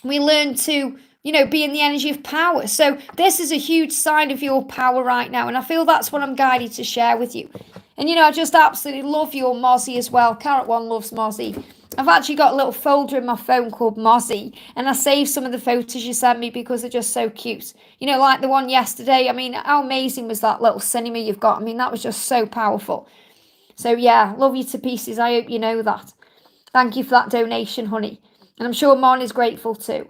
We learn to, you know, be in the energy of power. So this is a huge sign of your power right now. And I feel that's what I'm guided to share with you. And, you know, I just absolutely love your Mozzie as well. Carrot One loves Mozzie. I've actually got a little folder in my phone called Mozzie, and I saved some of the photos you sent me because they're just so cute. You know, like the one yesterday. I mean, how amazing was that little cinema you've got? I mean, that was just so powerful. So, yeah, love you to pieces. I hope you know that. Thank you for that donation, honey. And I'm sure Mon is grateful too.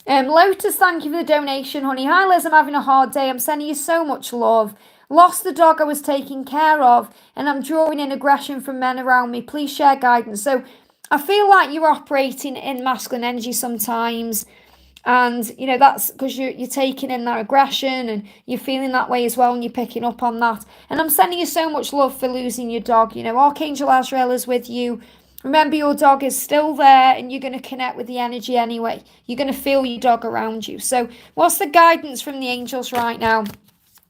Lotus, thank you for the donation, honey. Hi, Liz, I'm having a hard day. I'm sending you so much love. Lost the dog I was taking care of, and I'm drawing in aggression from men around me. Please share guidance. So I feel like you're operating in masculine energy sometimes. And, that's because you're taking in that aggression and you're feeling that way as well, and you're picking up on that. And I'm sending you so much love for losing your dog. Archangel Azrael is with you. Remember, your dog is still there and you're going to connect with the energy anyway. You're going to feel your dog around you. So what's the guidance from the angels right now?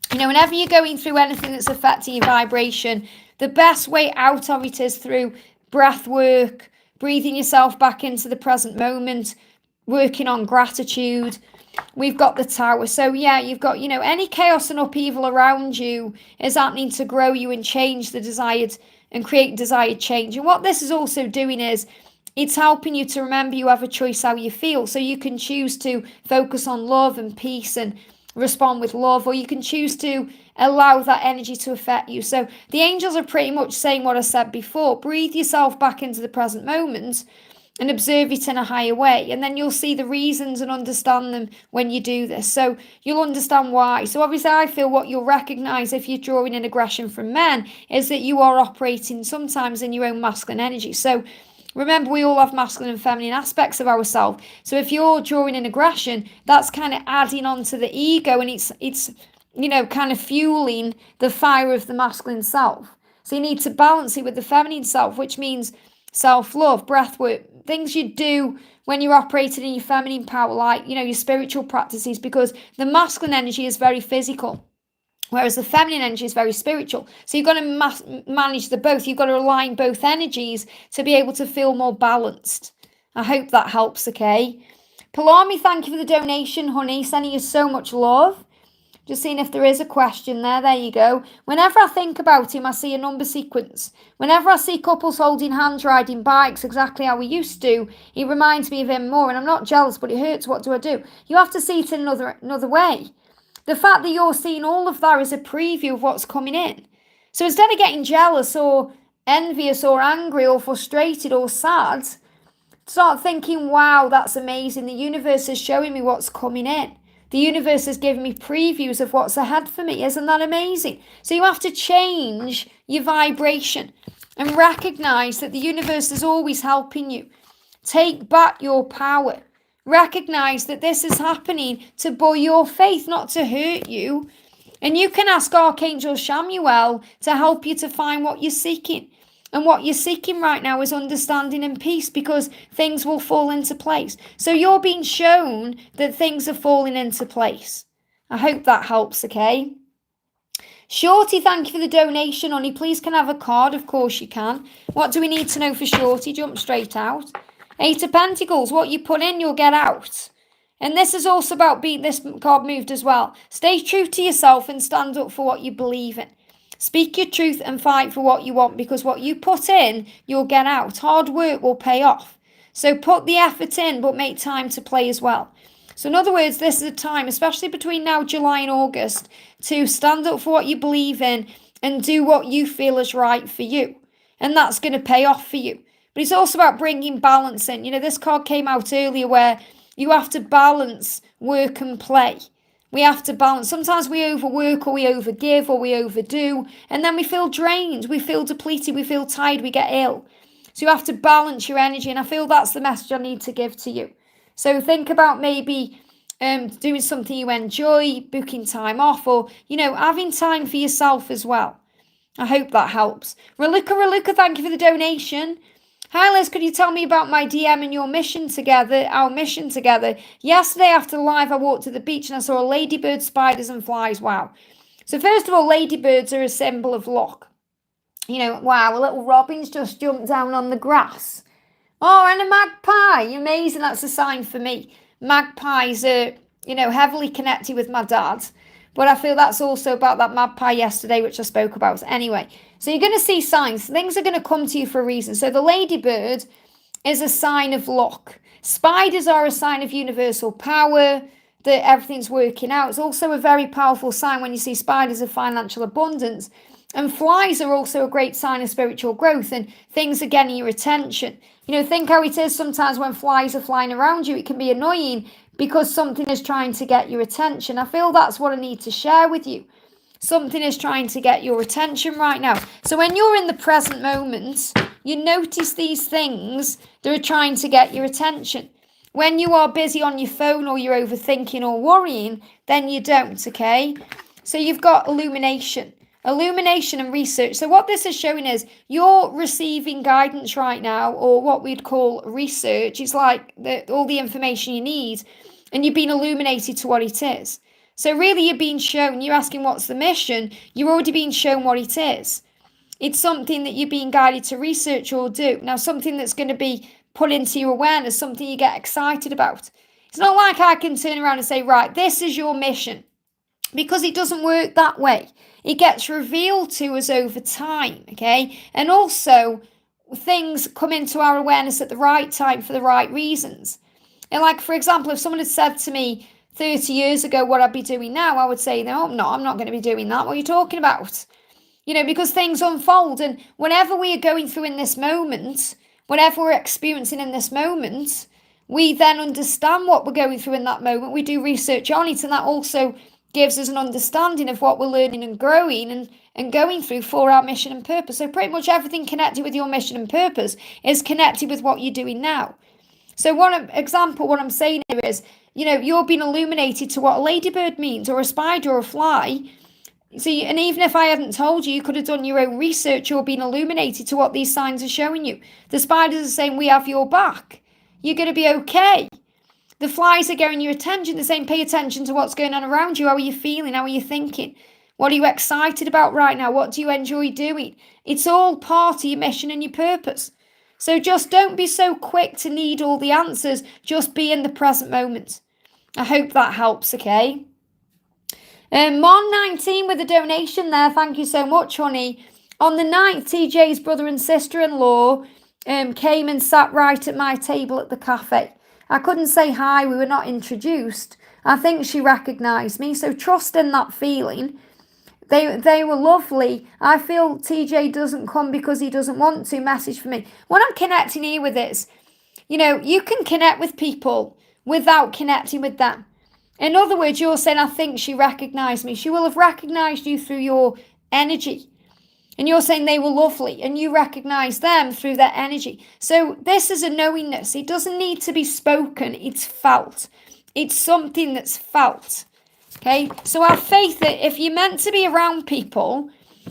Whenever you're going through anything that's affecting your vibration, the best way out of it is through breath work, breathing yourself back into the present moment, working on gratitude. We've got the Tower. So yeah, you've got, any chaos and upheaval around you is happening to grow you and change the desired and create desired change. And what this is also doing is it's helping you to remember you have a choice how you feel. So you can choose to focus on love and peace and respond with love, or you can choose to allow that energy to affect you. So the angels are pretty much saying what I said before. Breathe yourself back into the present moment and observe it in a higher way. And then you'll see the reasons and understand them when you do this. So you'll understand why. So obviously I feel what you'll recognize if you're drawing in aggression from men is that you are operating sometimes in your own masculine energy. So remember, we all have masculine and feminine aspects of ourselves. So if you're drawing in aggression, that's kind of adding on to the ego, and it's kind of fueling the fire of the masculine self. So you need to balance it with the feminine self, which means self-love, breathwork, things you do when you're operating in your feminine power, like, your spiritual practices, because the masculine energy is very physical, whereas the feminine energy is very spiritual. So you've got to manage the both. You've got to align both energies to be able to feel more balanced. I hope that helps, okay? Palami, thank you for the donation, honey. Sending you so much love. Just seeing if there is a question there. There you go. Whenever I think about him, I see a number sequence. Whenever I see couples holding hands, riding bikes, exactly how we used to, he reminds me of him more. And I'm not jealous, but it hurts. What do I do? You have to see it in another way. The fact that you're seeing all of that is a preview of what's coming in. So instead of getting jealous or envious or angry or frustrated or sad, start thinking, wow, that's amazing. The universe is showing me what's coming in. The universe is giving me previews of what's ahead for me. Isn't that amazing? So you have to change your vibration and recognize that the universe is always helping you. Take back your power. Recognize that this is happening to buoy your faith, not to hurt you. And you can ask Archangel Chamuel to help you to find what you're seeking. And what you're seeking right now is understanding and peace, because things will fall into place. So you're being shown that things are falling into place. I hope that helps, okay? Shorty, thank you for the donation, honey. Please can I have a card? Of course you can. What do we need to know for Shorty? Jump straight out. 8 of Pentacles, what you put in, you'll get out. And this is also about being, this card moved as well. Stay true to yourself and stand up for what you believe in. Speak your truth and fight for what you want, because what you put in, you'll get out. Hard work will pay off. So put the effort in, but make time to play as well. So in other words, this is a time, especially between now, July and August, to stand up for what you believe in and do what you feel is right for you. And that's going to pay off for you. But it's also about bringing balance in. This card came out earlier where you have to balance work and play. We have to balance. Sometimes we overwork or we overgive or we overdo, and then we feel drained, we feel depleted, we feel tired, we get ill. So you have to balance your energy, and I feel that's the message I need to give to you. So think about maybe doing something you enjoy, booking time off, or, having time for yourself as well. I hope that helps. Raluca, thank you for the donation. Hi Liz, could you tell me about my DM and your mission together, our mission together? Yesterday after the live, I walked to the beach and I saw ladybirds, spiders and flies. Wow. So first of all, ladybirds are a symbol of luck. Wow, a little robin's just jumped down on the grass. Oh, and a magpie. Amazing, that's a sign for me. Magpies are, heavily connected with my dad. But I feel that's also about that magpie yesterday, which I spoke about. Anyway, so you're going to see signs. Things are going to come to you for a reason. So the ladybird is a sign of luck. Spiders are a sign of universal power, that everything's working out. It's also a very powerful sign when you see spiders of financial abundance. And flies are also a great sign of spiritual growth and things are getting your attention. Think how it is sometimes when flies are flying around you. It can be annoying, because something is trying to get your attention. I feel that's what I need to share with you. Something is trying to get your attention right now. So when you're in the present moment, you notice these things that are trying to get your attention. When you are busy on your phone or you're overthinking or worrying, then you don't, okay? So you've got illumination and research. So what this is showing is you're receiving guidance right now, or what we'd call research. It's like all the information you need, and you've been illuminated to what it is. So really you're being shown, you're asking what's the mission, you're already being shown what it is. It's something that you're being guided to research or do. Now, something that's going to be put into your awareness, something you get excited about. It's not like I can turn around and say, right, this is your mission, because it doesn't work that way. It gets revealed to us over time, okay? And also, things come into our awareness at the right time for the right reasons. And like, for example, if someone had said to me 30 years ago what I'd be doing now, I would say, no, I'm not going to be doing that. What are you talking about? You know, because things unfold. And whenever we are going through in this moment, whatever we're experiencing in this moment, we then understand what we're going through in that moment. We do research on it, and that also gives us an understanding of what we're learning and growing and going through for our mission and purpose. So pretty much everything connected with your mission and purpose is connected with what you're doing now. So what I'm saying here is, you know, you're being illuminated to what a ladybird means, or a spider, or a fly. So, and even if I hadn't told you, you could have done your own research. You're being illuminated to what these signs are showing you. The spiders are saying, we have your back. You're going to be okay. The flies are getting your attention. They're saying, pay attention to what's going on around you. How are you feeling? How are you thinking? What are you excited about right now? What do you enjoy doing? It's all part of your mission and your purpose. So just don't be so quick to need all the answers. Just be in the present moment. I hope that helps, okay? Mon19 with a donation there. Thank you so much, honey. On the 9th, TJ's brother and sister-in-law came and sat right at my table at the cafe. I couldn't say hi. We were not introduced. I think she recognised me. So trust in that feeling. They were lovely. I feel TJ doesn't come because he doesn't want to. Message for me. What I'm connecting here with is, you know, you can connect with people without connecting with them. In other words, you're saying, I think she recognised me. She will have recognised you through your energy. And you're saying they were lovely, and you recognise them through their energy. So this is a knowingness. It doesn't need to be spoken. It's felt. It's something that's felt. Okay? So have faith that if you're meant to be around people,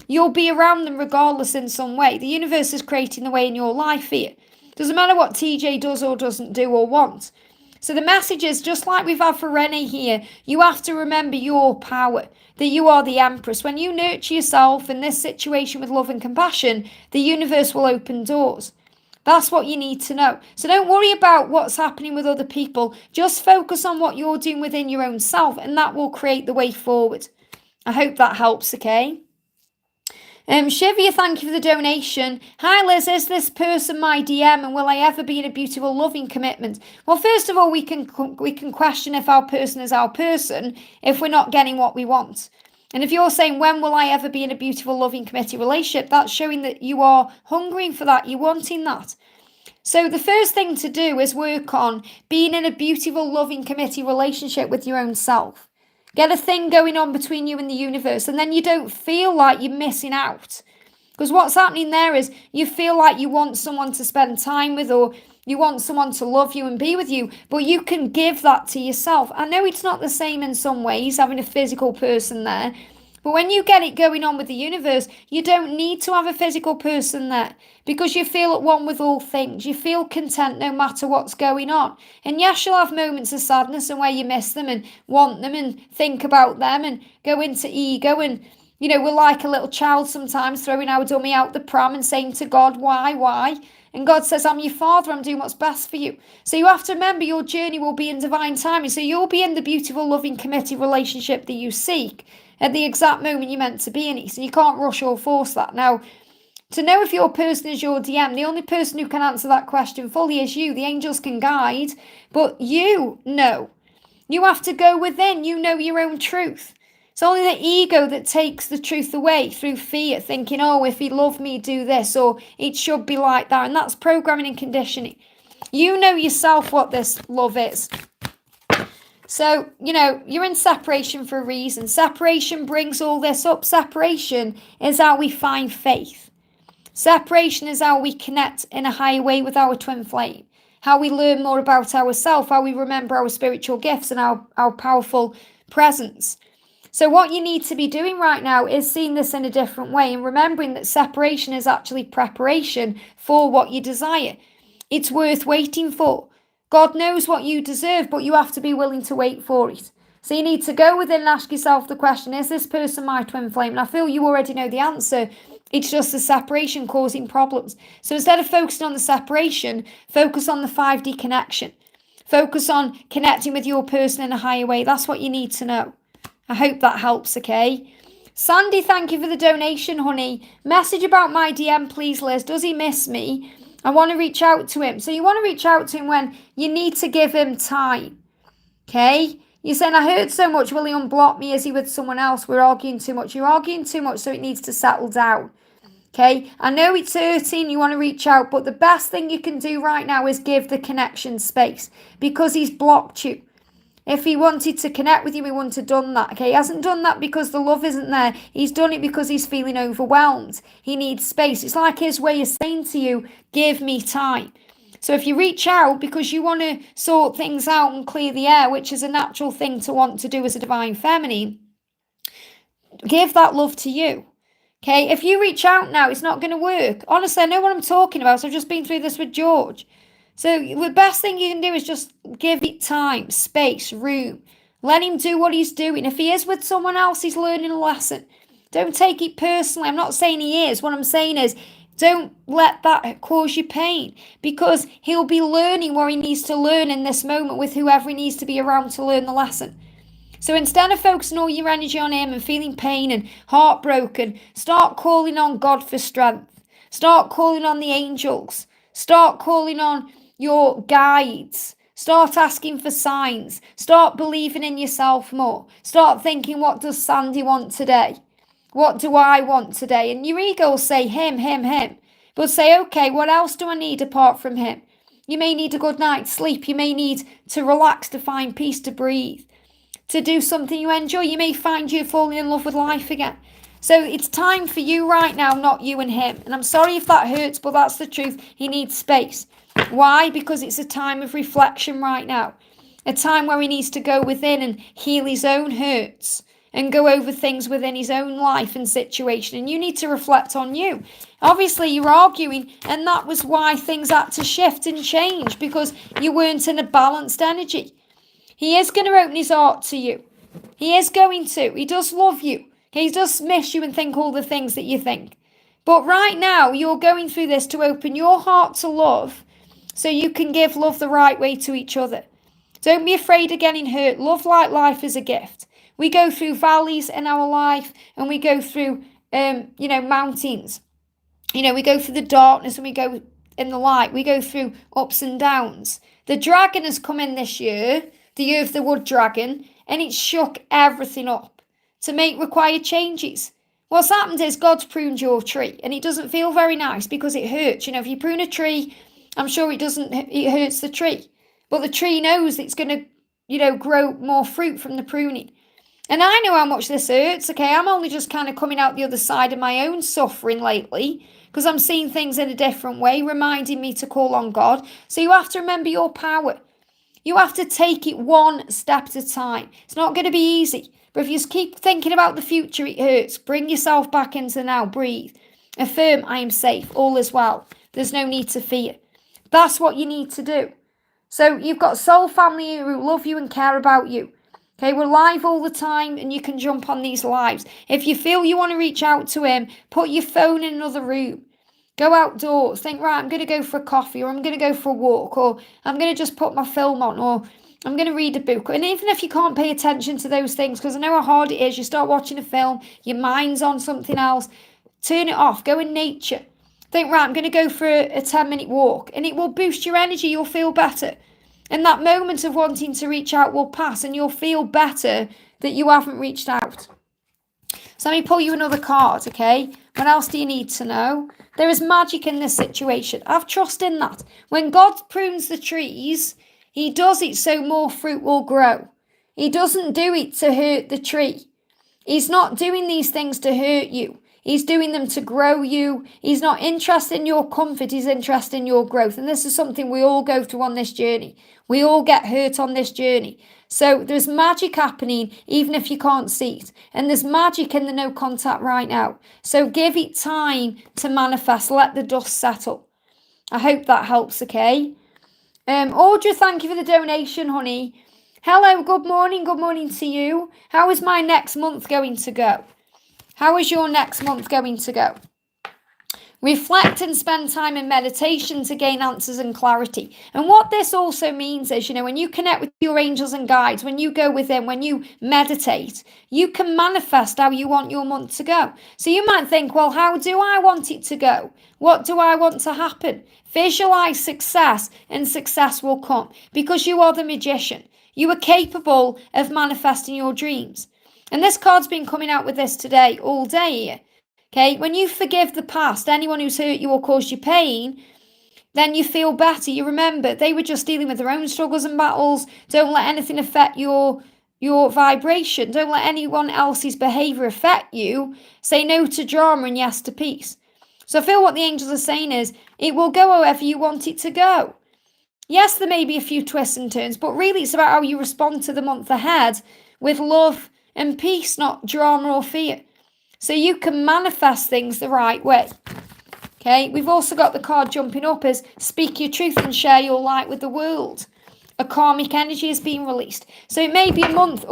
you'll be around them regardless in some way. The universe is creating the way in your life here. Doesn't matter what TJ does or doesn't do or want. So the message is, just like we've had for Renee here, you have to remember your power, that you are the Empress. When you nurture yourself in this situation with love and compassion, the universe will open doors. That's what you need to know. So don't worry about what's happening with other people. Just focus on what you're doing within your own self, and that will create the way forward. I hope that helps, okay? Shivia, thank you for the donation. Hi Liz, is this person my DM, and will I ever be in a beautiful loving commitment? Well, first of all, we can question if our person is our person if we're not getting what we want. And if you're saying, when will I ever be in a beautiful loving committed relationship, that's showing that you are hungering for that, you're wanting that. So the first thing to do is work on being in a beautiful loving committed relationship with your own self. Get a thing going on between you and the universe, and then you don't feel like you're missing out. Because what's happening there is you feel like you want someone to spend time with, or you want someone to love you and be with you, but you can give that to yourself. I know it's not the same in some ways, having a physical person there, but when you get it going on with the universe, you don't need to have a physical person there, because you feel at one with all things. You feel content no matter what's going on. And yes, you'll have moments of sadness and where you miss them and want them and think about them and go into ego. And, you know, we're like a little child sometimes, throwing our dummy out the pram and saying to God, why? And God says, I'm your father, I'm doing what's best for you. So you have to remember your journey will be in divine timing. So you'll be in the beautiful, loving, committed relationship that you seek at the exact moment you're meant to be in it. And you can't rush or force that. Now, to know if your person is your DM, the only person who can answer that question fully is you. The angels can guide, but you know. You have to go within. You know your own truth. It's only the ego that takes the truth away through fear, thinking, oh, if he loved me, do this, or it should be like that. And that's programming and conditioning. You know yourself what this love is. So, you're in separation for a reason. Separation brings all this up. Separation is how we find faith. Separation is how we connect in a higher way with our twin flame. How we learn more about ourselves, how we remember our spiritual gifts and our powerful presence. So what you need to be doing right now is seeing this in a different way and remembering that separation is actually preparation for what you desire. It's worth waiting for. God knows what you deserve, but you have to be willing to wait for it. So you need to go within and ask yourself the question, is this person my twin flame? And I feel you already know the answer. It's just the separation causing problems. So instead of focusing on the separation, focus on the 5D connection. Focus on connecting with your person in a higher way. That's what you need to know. I hope that helps, okay? Sandy, thank you for the donation, honey. Message about my DM, please, Liz. Does he miss me? I want to reach out to him. So you want to reach out to him when you need to give him time, okay? You're saying, I heard so much. Will he unblock me? Is he with someone else? We're arguing too much. You're arguing too much, so it needs to settle down. Okay, I know it's hurting, you want to reach out, but the best thing you can do right now is give the connection space because he's blocked you. If he wanted to connect with you, he wouldn't have done that. Okay, he hasn't done that because the love isn't there. He's done it because he's feeling overwhelmed. He needs space. It's like his way of saying to you, give me time. So if you reach out because you want to sort things out and clear the air, which is a natural thing to want to do as a divine feminine, give that love to you. Okay, if you reach out now, it's not going to work. Honestly, I know what I'm talking about. So I've just been through this with George. So the best thing you can do is just give it time, space, room. Let him do what he's doing. If he is with someone else, he's learning a lesson. Don't take it personally. I'm not saying he is. What I'm saying is don't let that cause you pain because he'll be learning where he needs to learn in this moment with whoever he needs to be around to learn the lesson. So instead of focusing all your energy on him and feeling pain and heartbroken, start calling on God for strength. Start calling on the angels. Start calling on your guides. Start asking for signs. Start believing in yourself more. Start thinking, what does Sandy want today? What do I want today? And your ego will say him, him, him. But say, okay, what else do I need apart from him? You may need a good night's sleep. You may need to relax, to find peace, to breathe, to do something you enjoy. You may find you falling in love with life again. So it's time for you right now, not you and him. And I'm sorry if that hurts, but that's the truth. He needs space. Why? Because it's a time of reflection right now. A time where he needs to go within and heal his own hurts and go over things within his own life and situation. And you need to reflect on you. Obviously, you're arguing, and that was why things had to shift and change, because you weren't in a balanced energy. He is going to open his heart to you. He is going to. He does love you. He does miss you and think all the things that you think. But right now, you're going through this to open your heart to love so you can give love the right way to each other. Don't be afraid of getting hurt. Love like life is a gift. We go through valleys in our life and we go through, mountains. We go through the darkness and we go in the light. We go through ups and downs. The dragon has come in this year, the Earth, the Wood Dragon, and it shook everything up to make required changes. What's happened is God's pruned your tree, and it doesn't feel very nice because it hurts. If you prune a tree, I'm sure it hurts the tree. But the tree knows it's going to, grow more fruit from the pruning. And I know how much this hurts, okay? I'm only just kind of coming out the other side of my own suffering lately because I'm seeing things in a different way, reminding me to call on God. So you have to remember your power. You have to take it one step at a time. It's not going to be easy. But if you just keep thinking about the future, it hurts. Bring yourself back into now. Breathe. Affirm, I am safe. All is well. There's no need to fear. That's what you need to do. So you've got soul family who love you and care about you. Okay, we're live all the time and you can jump on these lives. If you feel you want to reach out to him, put your phone in another room. Go outdoors. Think, right, I'm going to go for a coffee, or I'm going to go for a walk, or I'm going to just put my film on, or I'm going to read a book. And even if you can't pay attention to those things, because I know how hard it is, you start watching a film, your mind's on something else, turn it off, go in nature. Think, right, I'm going to go for a 10-minute walk, and it will boost your energy. You'll feel better. And that moment of wanting to reach out will pass, and you'll feel better that you haven't reached out. So let me pull you another card, okay? What else do you need to know? There is magic in this situation. Have trust in that. When God prunes the trees, he does it so more fruit will grow. He doesn't do it to hurt the tree. He's not doing these things to hurt you. He's doing them to grow you. He's not interested in your comfort. He's interested in your growth. And this is something we all go through on this journey. We all get hurt on this journey. So there's magic happening even if you can't see it. And there's magic in the no contact right now. So give it time to manifest. Let the dust settle. I hope that helps, okay? Audrey, thank you for the donation, honey. Hello, good morning to you. How is my next month going to go? How is your next month going to go? Reflect and spend time in meditation to gain answers and clarity. And what this also means is, when you connect with your angels and guides, when you go within, when you meditate, you can manifest how you want your month to go. So you might think, well, how do I want it to go? What do I want to happen? Visualize success and success will come because you are the magician. You are capable of manifesting your dreams. And this card's been coming out with this today, all day. Okay, when you forgive the past, anyone who's hurt you or caused you pain, then you feel better. You remember they were just dealing with their own struggles and battles. Don't let anything affect your vibration. Don't let anyone else's behavior affect you. Say no to drama and yes to peace. So I feel what the angels are saying is, it will go however you want it to go. Yes, there may be a few twists and turns, but really it's about how you respond to the month ahead with love and peace, not drama or fear. So you can manifest things the right way. Okay, we've also got the card jumping up as speak your truth and share your light with the world. A karmic energy is being released. So it may be a month,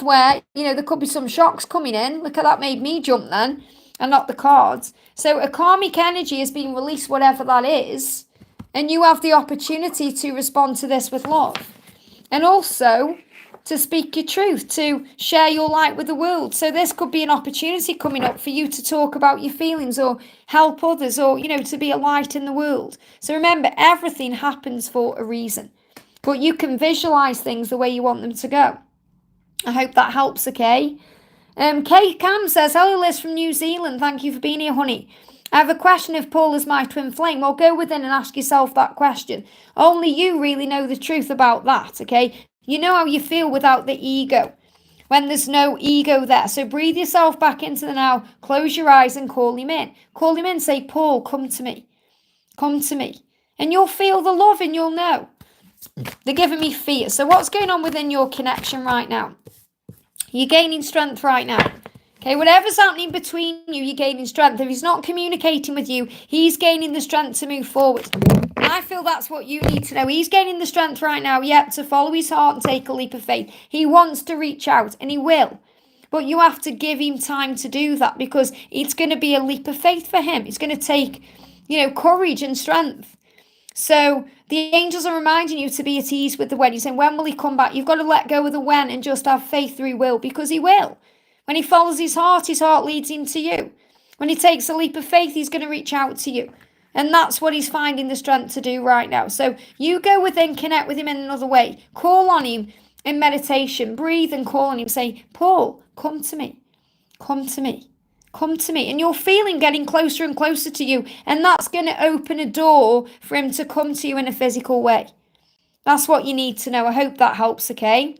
where, there could be some shocks coming in. Look at that, made me jump then, and not the cards. So a karmic energy is being released, whatever that is. And you have the opportunity to respond to this with love. And also to speak your truth, to share your light with the world. So this could be an opportunity coming up for you to talk about your feelings or help others or, to be a light in the world. So remember, everything happens for a reason. But you can visualize things the way you want them to go. I hope that helps, okay? Kate Cam says, hello Liz from New Zealand. Thank you for being here, honey. I have a question if Paul is my twin flame. Well, go within and ask yourself that question. Only you really know the truth about that, okay? You know how you feel without the ego, when there's no ego there. So breathe yourself back into the now, close your eyes and call him in. Call him in, say, Paul, come to me. Come to me. And you'll feel the love and you'll know. They're giving me fear. So what's going on within your connection right now? You're gaining strength right now. Okay, whatever's happening between you, you're gaining strength. If he's not communicating with you, he's gaining the strength to move forward. And I feel that's what you need to know. He's gaining the strength right now, to follow his heart and take a leap of faith. He wants to reach out, and he will. But you have to give him time to do that because it's going to be a leap of faith for him. It's going to take, courage and strength. So the angels are reminding you to be at ease with the when. You're saying, when will he come back? You've got to let go of the when and just have faith through will, because he will. When he follows his heart leads him to you. When he takes a leap of faith, he's going to reach out to you. And that's what he's finding the strength to do right now. So you go within, connect with him in another way. Call on him in meditation. Breathe and call on him. Say, Paul, come to me. Come to me. Come to me. And you'll feel him getting closer and closer to you. And that's going to open a door for him to come to you in a physical way. That's what you need to know. I hope that helps, okay?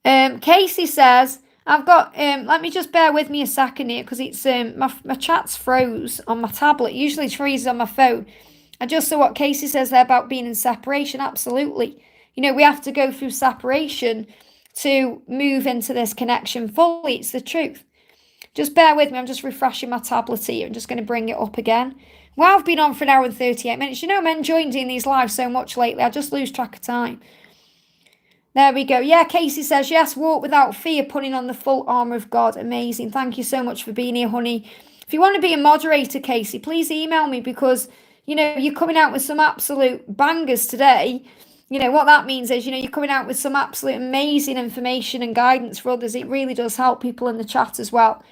Casey says, I've got, let me just bear with me a second here because it's, my chat's froze on my tablet. Usually it freezes on my phone. I just saw what Casey says there about being in separation. Absolutely. We have to go through separation to move into this connection fully. It's the truth. Just bear with me. I'm just refreshing my tablet here. I'm just going to bring it up again. Well, I've been on for an hour and 38 minutes. I'm enjoying doing these lives so much lately. I just lose track of time. There we go. Yeah, Casey says, yes, walk without fear, putting on the full armour of God. Amazing. Thank you so much for being here, honey. If you want to be a moderator, Casey, please email me because, you're coming out with some absolute bangers today. What that means is, you're coming out with some absolute amazing information and guidance for others. It really does help people in the chat as well.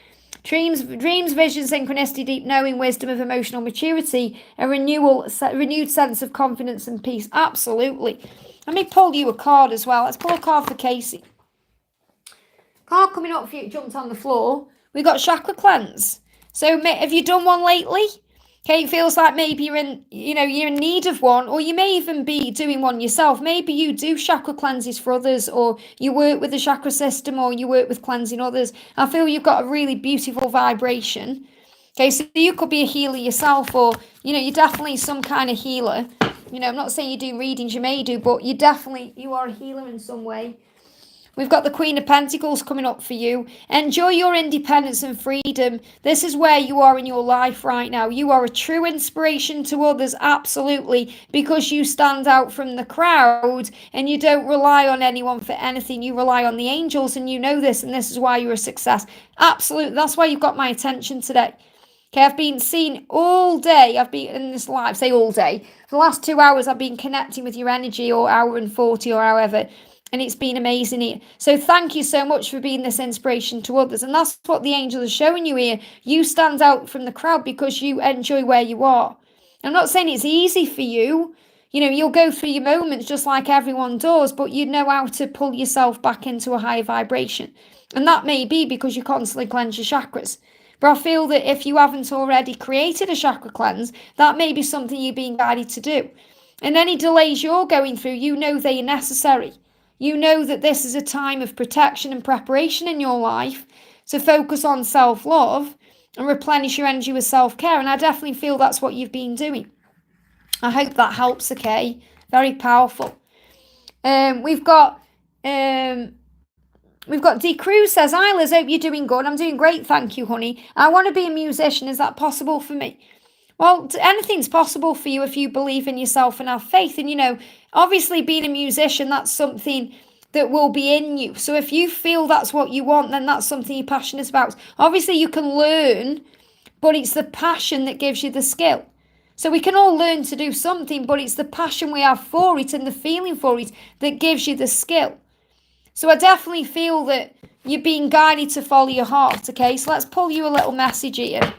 Dreams, vision, synchronicity, deep knowing, wisdom of emotional maturity, a renewed sense of confidence and peace. Absolutely. Let me pull you a card as well. Let's pull a card for Casey. Card coming up for you, jumped on the floor. We got chakra cleanse. So have you done one lately? Okay, it feels like maybe you're in need of one, or you may even be doing one yourself. Maybe you do chakra cleanses for others, or you work with the chakra system, or you work with cleansing others. I feel you've got a really beautiful vibration. Okay, so you could be a healer yourself, or, you're definitely some kind of healer. I'm not saying you do readings, you may do, but you are a healer in some way. We've got the Queen of Pentacles coming up for you. Enjoy your independence and freedom. This is where you are in your life right now. You are a true inspiration to others, absolutely, because you stand out from the crowd and you don't rely on anyone for anything. You rely on the angels, and you know this, and this is why you're a success. Absolutely. That's why you've got my attention today. Okay, I've been seen all day. I've been in this live, say all day. For the last 2 hours, I've been connecting with your energy, or hour and 40, or however. And it's been amazing. So thank you so much for being this inspiration to others. And that's what the angels are showing you here. You stand out from the crowd because you enjoy where you are. I'm not saying it's easy for you. You'll go through your moments just like everyone does, but you know how to pull yourself back into a higher vibration. And that may be because you constantly cleanse your chakras. But I feel that if you haven't already created a chakra cleanse, that may be something you're being guided to do. And any delays you're going through, you know they are necessary. You know that this is a time of protection and preparation in your life to focus on self-love and replenish your energy with self-care. And I definitely feel that's what you've been doing. I hope that helps, okay? Very powerful. We've got D. Cruz says, "Hi Liz, hope you're doing good." "I'm doing great, thank you, honey. I want to be a musician. Is that possible for me?" Well, anything's possible for you if you believe in yourself and have faith. And, obviously being a musician, that's something that will be in you. So if you feel that's what you want, then that's something you're passionate about. Obviously you can learn, but it's the passion that gives you the skill. So we can all learn to do something, but it's the passion we have for it and the feeling for it that gives you the skill. So I definitely feel that you're being guided to follow your heart, okay? So let's pull you a little message here.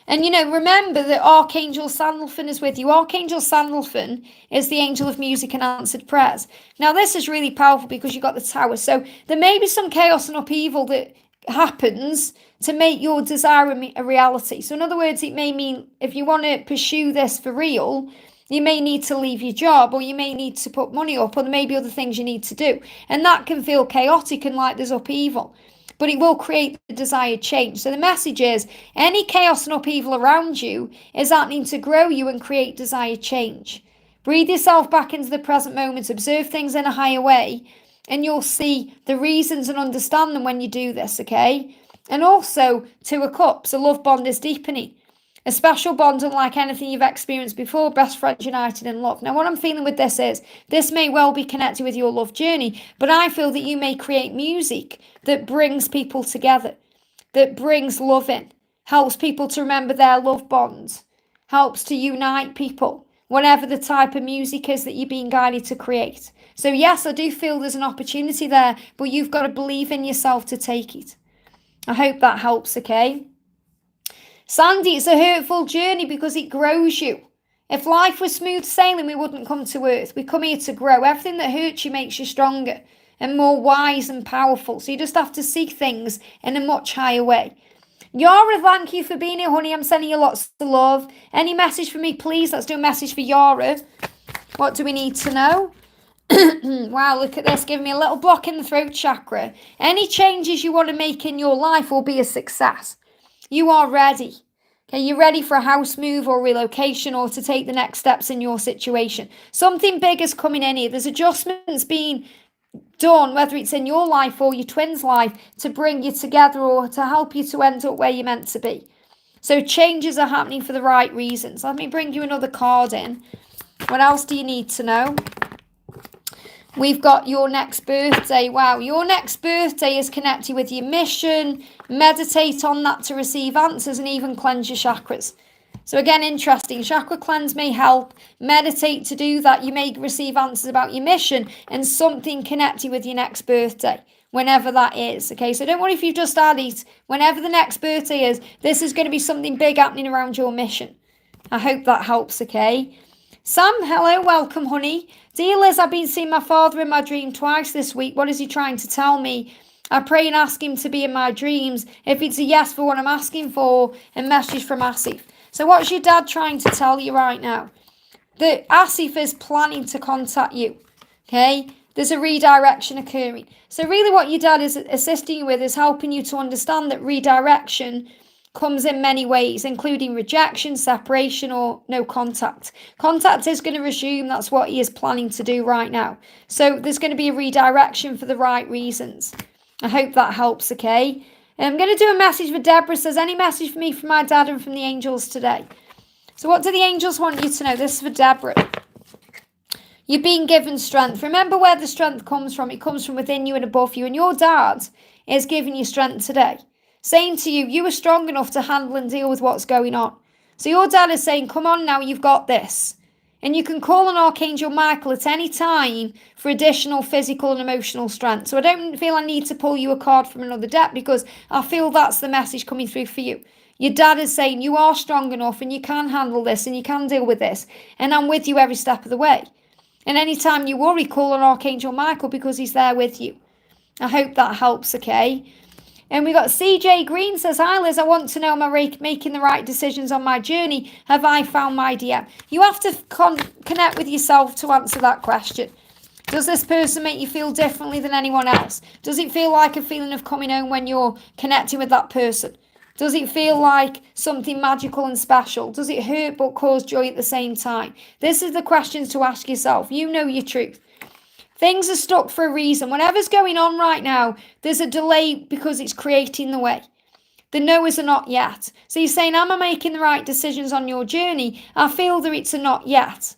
And, remember that Archangel Sandalphon is with you. Archangel Sandalphon is the angel of music and answered prayers. Now, this is really powerful because you've got the tower. So there may be some chaos and upheaval that happens to make your desire a reality. So in other words, it may mean if you want to pursue this for real, you may need to leave your job, or you may need to put money up, or there may be other things you need to do. And that can feel chaotic and like there's upheaval. But it will create the desired change. So the message is, any chaos and upheaval around you is happening to grow you and create desired change. Breathe yourself back into the present moment, observe things in a higher way, and you'll see the reasons and understand them when you do this, okay? And also, Two of Cups, a love bond is deepening. A special bond unlike anything you've experienced before, best friends united in love. Now, what I'm feeling with this is, this may well be connected with your love journey, but I feel that you may create music that brings people together, that brings love in, helps people to remember their love bonds, helps to unite people, whatever the type of music is that you're being guided to create. So yes, I do feel there's an opportunity there, but you've got to believe in yourself to take it. I hope that helps, okay? Sandy, it's a hurtful journey because it grows you. If life was smooth sailing, we wouldn't come to earth. We come here to grow. Everything that hurts you makes you stronger and more wise and powerful. So you just have to see things in a much higher way. Yara, thank you for being here, honey. I'm sending you lots of love. Any message for me, please? Let's do a message for Yara. What do we need to know? Wow, look at this, giving me a little block in the throat chakra. Any changes you want to make in your life will be a success. You are ready. Okay, you're ready for a house move or relocation, or to take the next steps in your situation. Something big is coming in here. There's adjustments being done, whether it's in your life or your twin's life, to bring you together or to help you to end up where you're meant to be. So changes are happening for the right reasons. Let me bring you another card in. What else do you need to know? We've got your next birthday. Wow, your next birthday is connected with your mission. Meditate on that to receive answers, and even cleanse your chakras. So again, interesting. Chakra cleanse may help. Meditate to do that. You may receive answers about your mission and something connected with your next birthday, whenever that is. Okay, so don't worry if you've just had it. Whenever the next birthday is, this is going to be something big happening around your mission. I hope that helps, okay? Sam, hello, welcome, honey. Dear Liz, I've been seeing my father in my dream twice this week. What is he trying to tell me? I pray and ask him to be in my dreams. If it's a yes for what I'm asking for, a message from Asif. So what's your dad trying to tell you right now? The Asif is planning to contact you. Okay? There's a redirection occurring. So really what your dad is assisting you with is helping you to understand that redirection comes in many ways, including rejection, separation, or no contact. Contact is going to resume. That's what he is planning to do right now. So there's going to be a redirection for the right reasons. I hope that helps, okay? I'm going to do a message for Deborah. Says, any message for me from my dad and from the angels today? So what do the angels want you to know? This is for Deborah. You're being given strength. Remember where the strength comes from. It comes from within you and above you. And your dad is giving you strength today. Saying to you, you are strong enough to handle and deal with what's going on. So your dad is saying, come on now, you've got this. And you can call on Archangel Michael at any time for additional physical and emotional strength. So I don't feel I need to pull you a card from another deck because I feel that's the message coming through for you. Your dad is saying you are strong enough and you can handle this and you can deal with this. And I'm with you every step of the way. And anytime you worry, call on Archangel Michael because he's there with you. I hope that helps, okay? And we got CJ Green says, hi Liz, I want to know, am I making the right decisions on my journey? Have I found my DM? You have to connect with yourself to answer that question. Does this person make you feel differently than anyone else? Does it feel like a feeling of coming home when you're connecting with that person? Does it feel like something magical and special? Does it hurt but cause joy at the same time? This is the questions to ask yourself. You know your truth. Things are stuck for a reason. Whatever's going on right now, there's a delay because it's creating the way. The no's are not yet. So you're saying, am I making the right decisions on your journey? I feel that it's a not yet.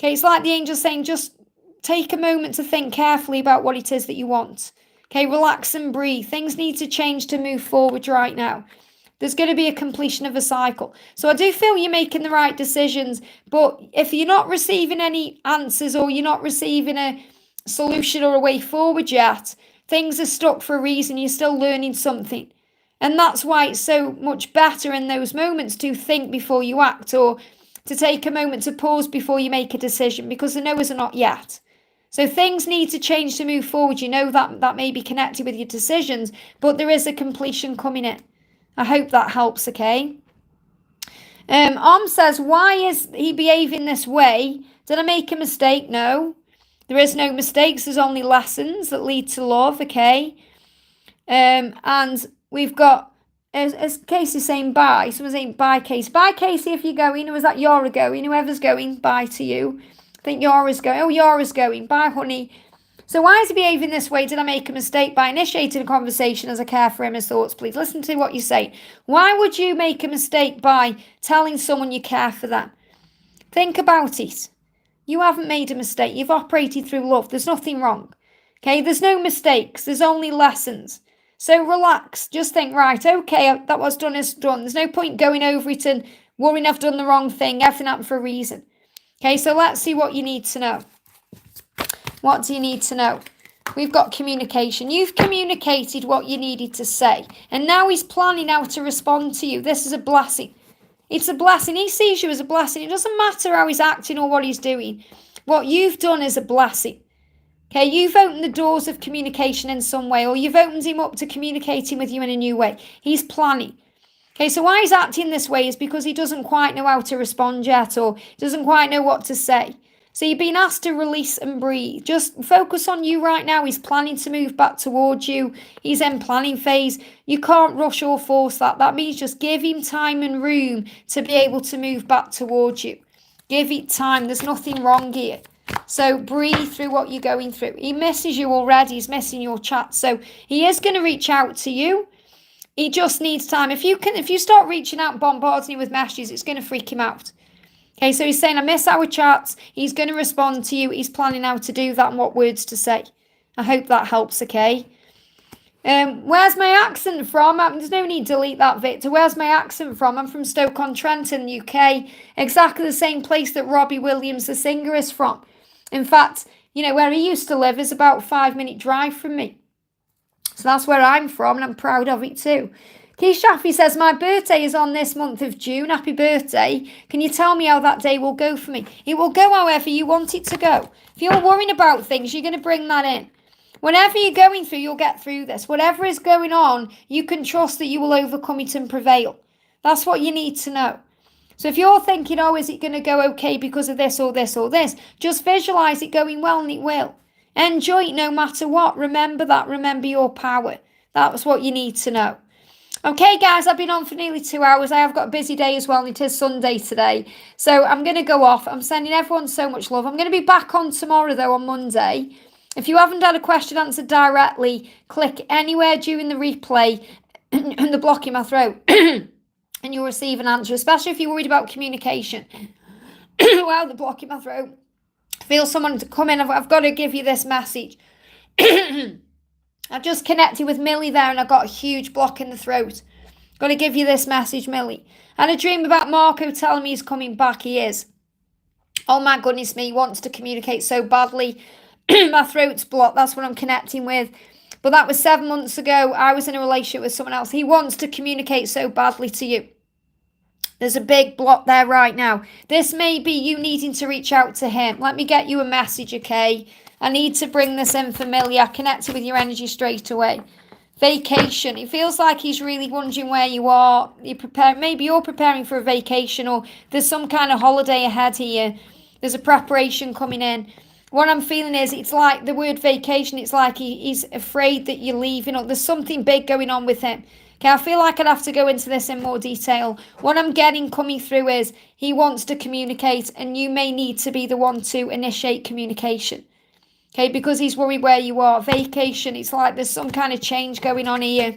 Okay, it's like the angel saying, just take a moment to think carefully about what it is that you want. Okay, relax and breathe. Things need to change to move forward right now. There's going to be a completion of a cycle. So I do feel you're making the right decisions, but if you're not receiving any answers or you're not receiving a solution or a way forward yet, things are stuck for a reason. You're still learning something. And that's why it's so much better in those moments to think before you act or to take a moment to pause before you make a decision because the no's are not yet. So things need to change to move forward. You know that may be connected with your decisions, but there is a completion coming in. I hope that helps, okay? Says, why is he behaving this way? Did I make a mistake? No. There is no mistakes. There's only lessons that lead to love, okay? And we've got, as Casey saying bye. Someone's saying bye, Casey. Bye, Casey, if you're going. Or was that Yara going? Whoever's going, bye to you. I think Yara's going. Oh, Yara's going. Bye, honey. So why is he behaving this way? Did I make a mistake by initiating a conversation as I care for him? His thoughts, please. Listen to what you say. Why would you make a mistake by telling someone you care for them? Think about it. You haven't made a mistake. You've operated through love. There's nothing wrong. Okay, there's no mistakes. There's only lessons. So relax. Just think, right, okay, that was done is done. There's no point going over it and worrying I've done the wrong thing. Everything happened for a reason. Okay, so let's see what you need to know. What do you need to know? We've got communication. You've communicated what you needed to say. And now he's planning how to respond to you. This is a blessing. It's a blessing. He sees you as a blessing. It doesn't matter how he's acting or what he's doing. What you've done is a blessing. Okay, you've opened the doors of communication in some way, or you've opened him up to communicating with you in a new way. He's planning. Okay, so why he's acting this way is because he doesn't quite know how to respond yet, or doesn't quite know what to say. So you've been asked to release and breathe. Just focus on you right now. He's planning to move back towards you. He's in planning phase. You can't rush or force that. That means just give him time and room to be able to move back towards you. Give it time. There's nothing wrong here. So breathe through what you're going through. He misses you already. He's missing your chat. So he is going to reach out to you. He just needs time. If you start reaching out and bombarding him with messages, it's going to freak him out. Okay, so he's saying, I miss our chats. He's going to respond to you. He's planning how to do that and what words to say. I hope that helps, okay? Where's my accent from? There's no need to delete that, Victor. Where's my accent from? I'm from Stoke-on-Trent in the UK. Exactly the same place that Robbie Williams, the singer, is from. In fact, where he used to live is about a 5-minute drive from me. So that's where I'm from, and I'm proud of it too. Keith Shaffy says, my birthday is on this month of June. Happy birthday. Can you tell me how that day will go for me? It will go however you want it to go. If you're worrying about things, you're going to bring that in. Whatever you're going through, you'll get through this. Whatever is going on, you can trust that you will overcome it and prevail. That's what you need to know. So if you're thinking, oh, is it going to go okay because of this or this or this, just visualize it going well, and it will. Enjoy it no matter what. Remember that. Remember your power. That's what you need to know. Okay, guys, I've been on for nearly 2 hours. I have got a busy day as well, and it is Sunday today. So I'm going to go off. I'm sending everyone so much love. I'm going to be back on tomorrow, though, on Monday. If you haven't had a question answered directly, click anywhere during the replay and the block in my throat, and you'll receive an answer, especially if you're worried about communication. Wow, the block in my throat. Feel someone to come in. I've got to give you this message. I've just connected with Millie there, and I got a huge block in the throat. Got to give you this message, Millie. I had a dream about Marco telling me he's coming back. He is. Oh my goodness me, he wants to communicate so badly. My throat's blocked. That's what I'm connecting with. But that was 7 months ago. I was in a relationship with someone else. He wants to communicate so badly to you. There's a big block there right now. This may be you needing to reach out to him. Let me get you a message, okay? I need to bring this in familiar. I connected with your energy straight away. Vacation. It feels like he's really wondering where you are. Maybe you're preparing for a vacation, or there's some kind of holiday ahead here. There's a preparation coming in. What I'm feeling is, it's like the word vacation. It's like he's afraid that you're leaving, or there's something big going on with him. Okay, I feel like I'd have to go into this in more detail. What I'm getting coming through is he wants to communicate, and you may need to be the one to initiate communication. Okay, because he's worried where you are. Vacation, it's like there's some kind of change going on here.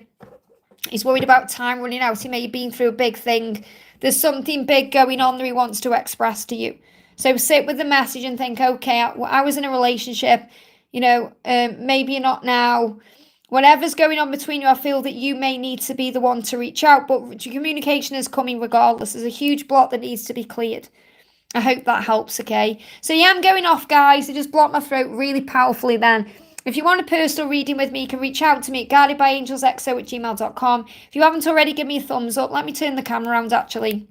He's worried about time running out. He may have been through a big thing. There's something big going on that he wants to express to you. So sit with the message and think, okay, I was in a relationship, maybe you're not now. Whatever's going on between you, I feel that you may need to be the one to reach out, but communication is coming regardless. There's a huge block that needs to be cleared. I hope that helps, okay? So yeah, I'm going off, guys. I just blocked my throat really powerfully then. If you want a personal reading with me, you can reach out to me at guidedbyangelsxo@gmail.com. If you haven't already, give me a thumbs up. Let me turn the camera around, actually,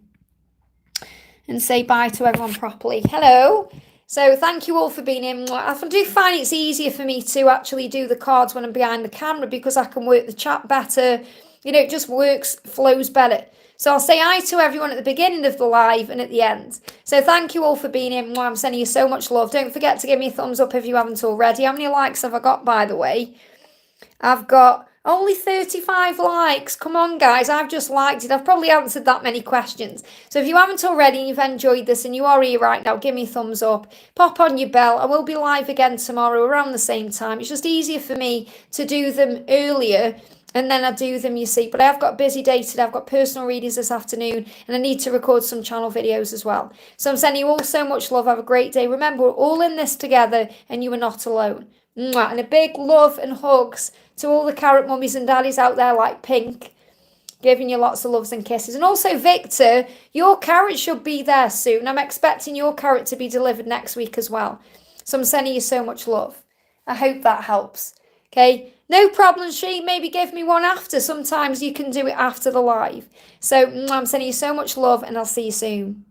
and say bye to everyone properly. Hello. So thank you all for being in. I do find it's easier for me to actually do the cards when I'm behind the camera, because I can work the chat better. It just works, flows better. So I'll say hi to everyone at the beginning of the live and at the end. So thank you all for being in. I'm sending you so much love. Don't forget to give me a thumbs up if you haven't already. How many likes have I got, by the way? I've got only 35 likes. Come on, guys. I've just liked it. I've probably answered that many questions. So if you haven't already and you've enjoyed this and you are here right now, give me a thumbs up. Pop on your bell. I will be live again tomorrow around the same time. It's just easier for me to do them earlier, and then I do them, you see. But I have got a busy day today. I've got personal readings this afternoon, and I need to record some channel videos as well. So I'm sending you all so much love. Have a great day. Remember, we're all in this together, and you are not alone. Mwah. And a big love and hugs to all the carrot mummies and daddies out there like Pink. Giving you lots of loves and kisses. And also, Victor, your carrot should be there soon. I'm expecting your carrot to be delivered next week as well. So I'm sending you so much love. I hope that helps. Okay, no problem, She. Maybe give me one after. Sometimes you can do it after the live. So I'm sending you so much love, and I'll see you soon.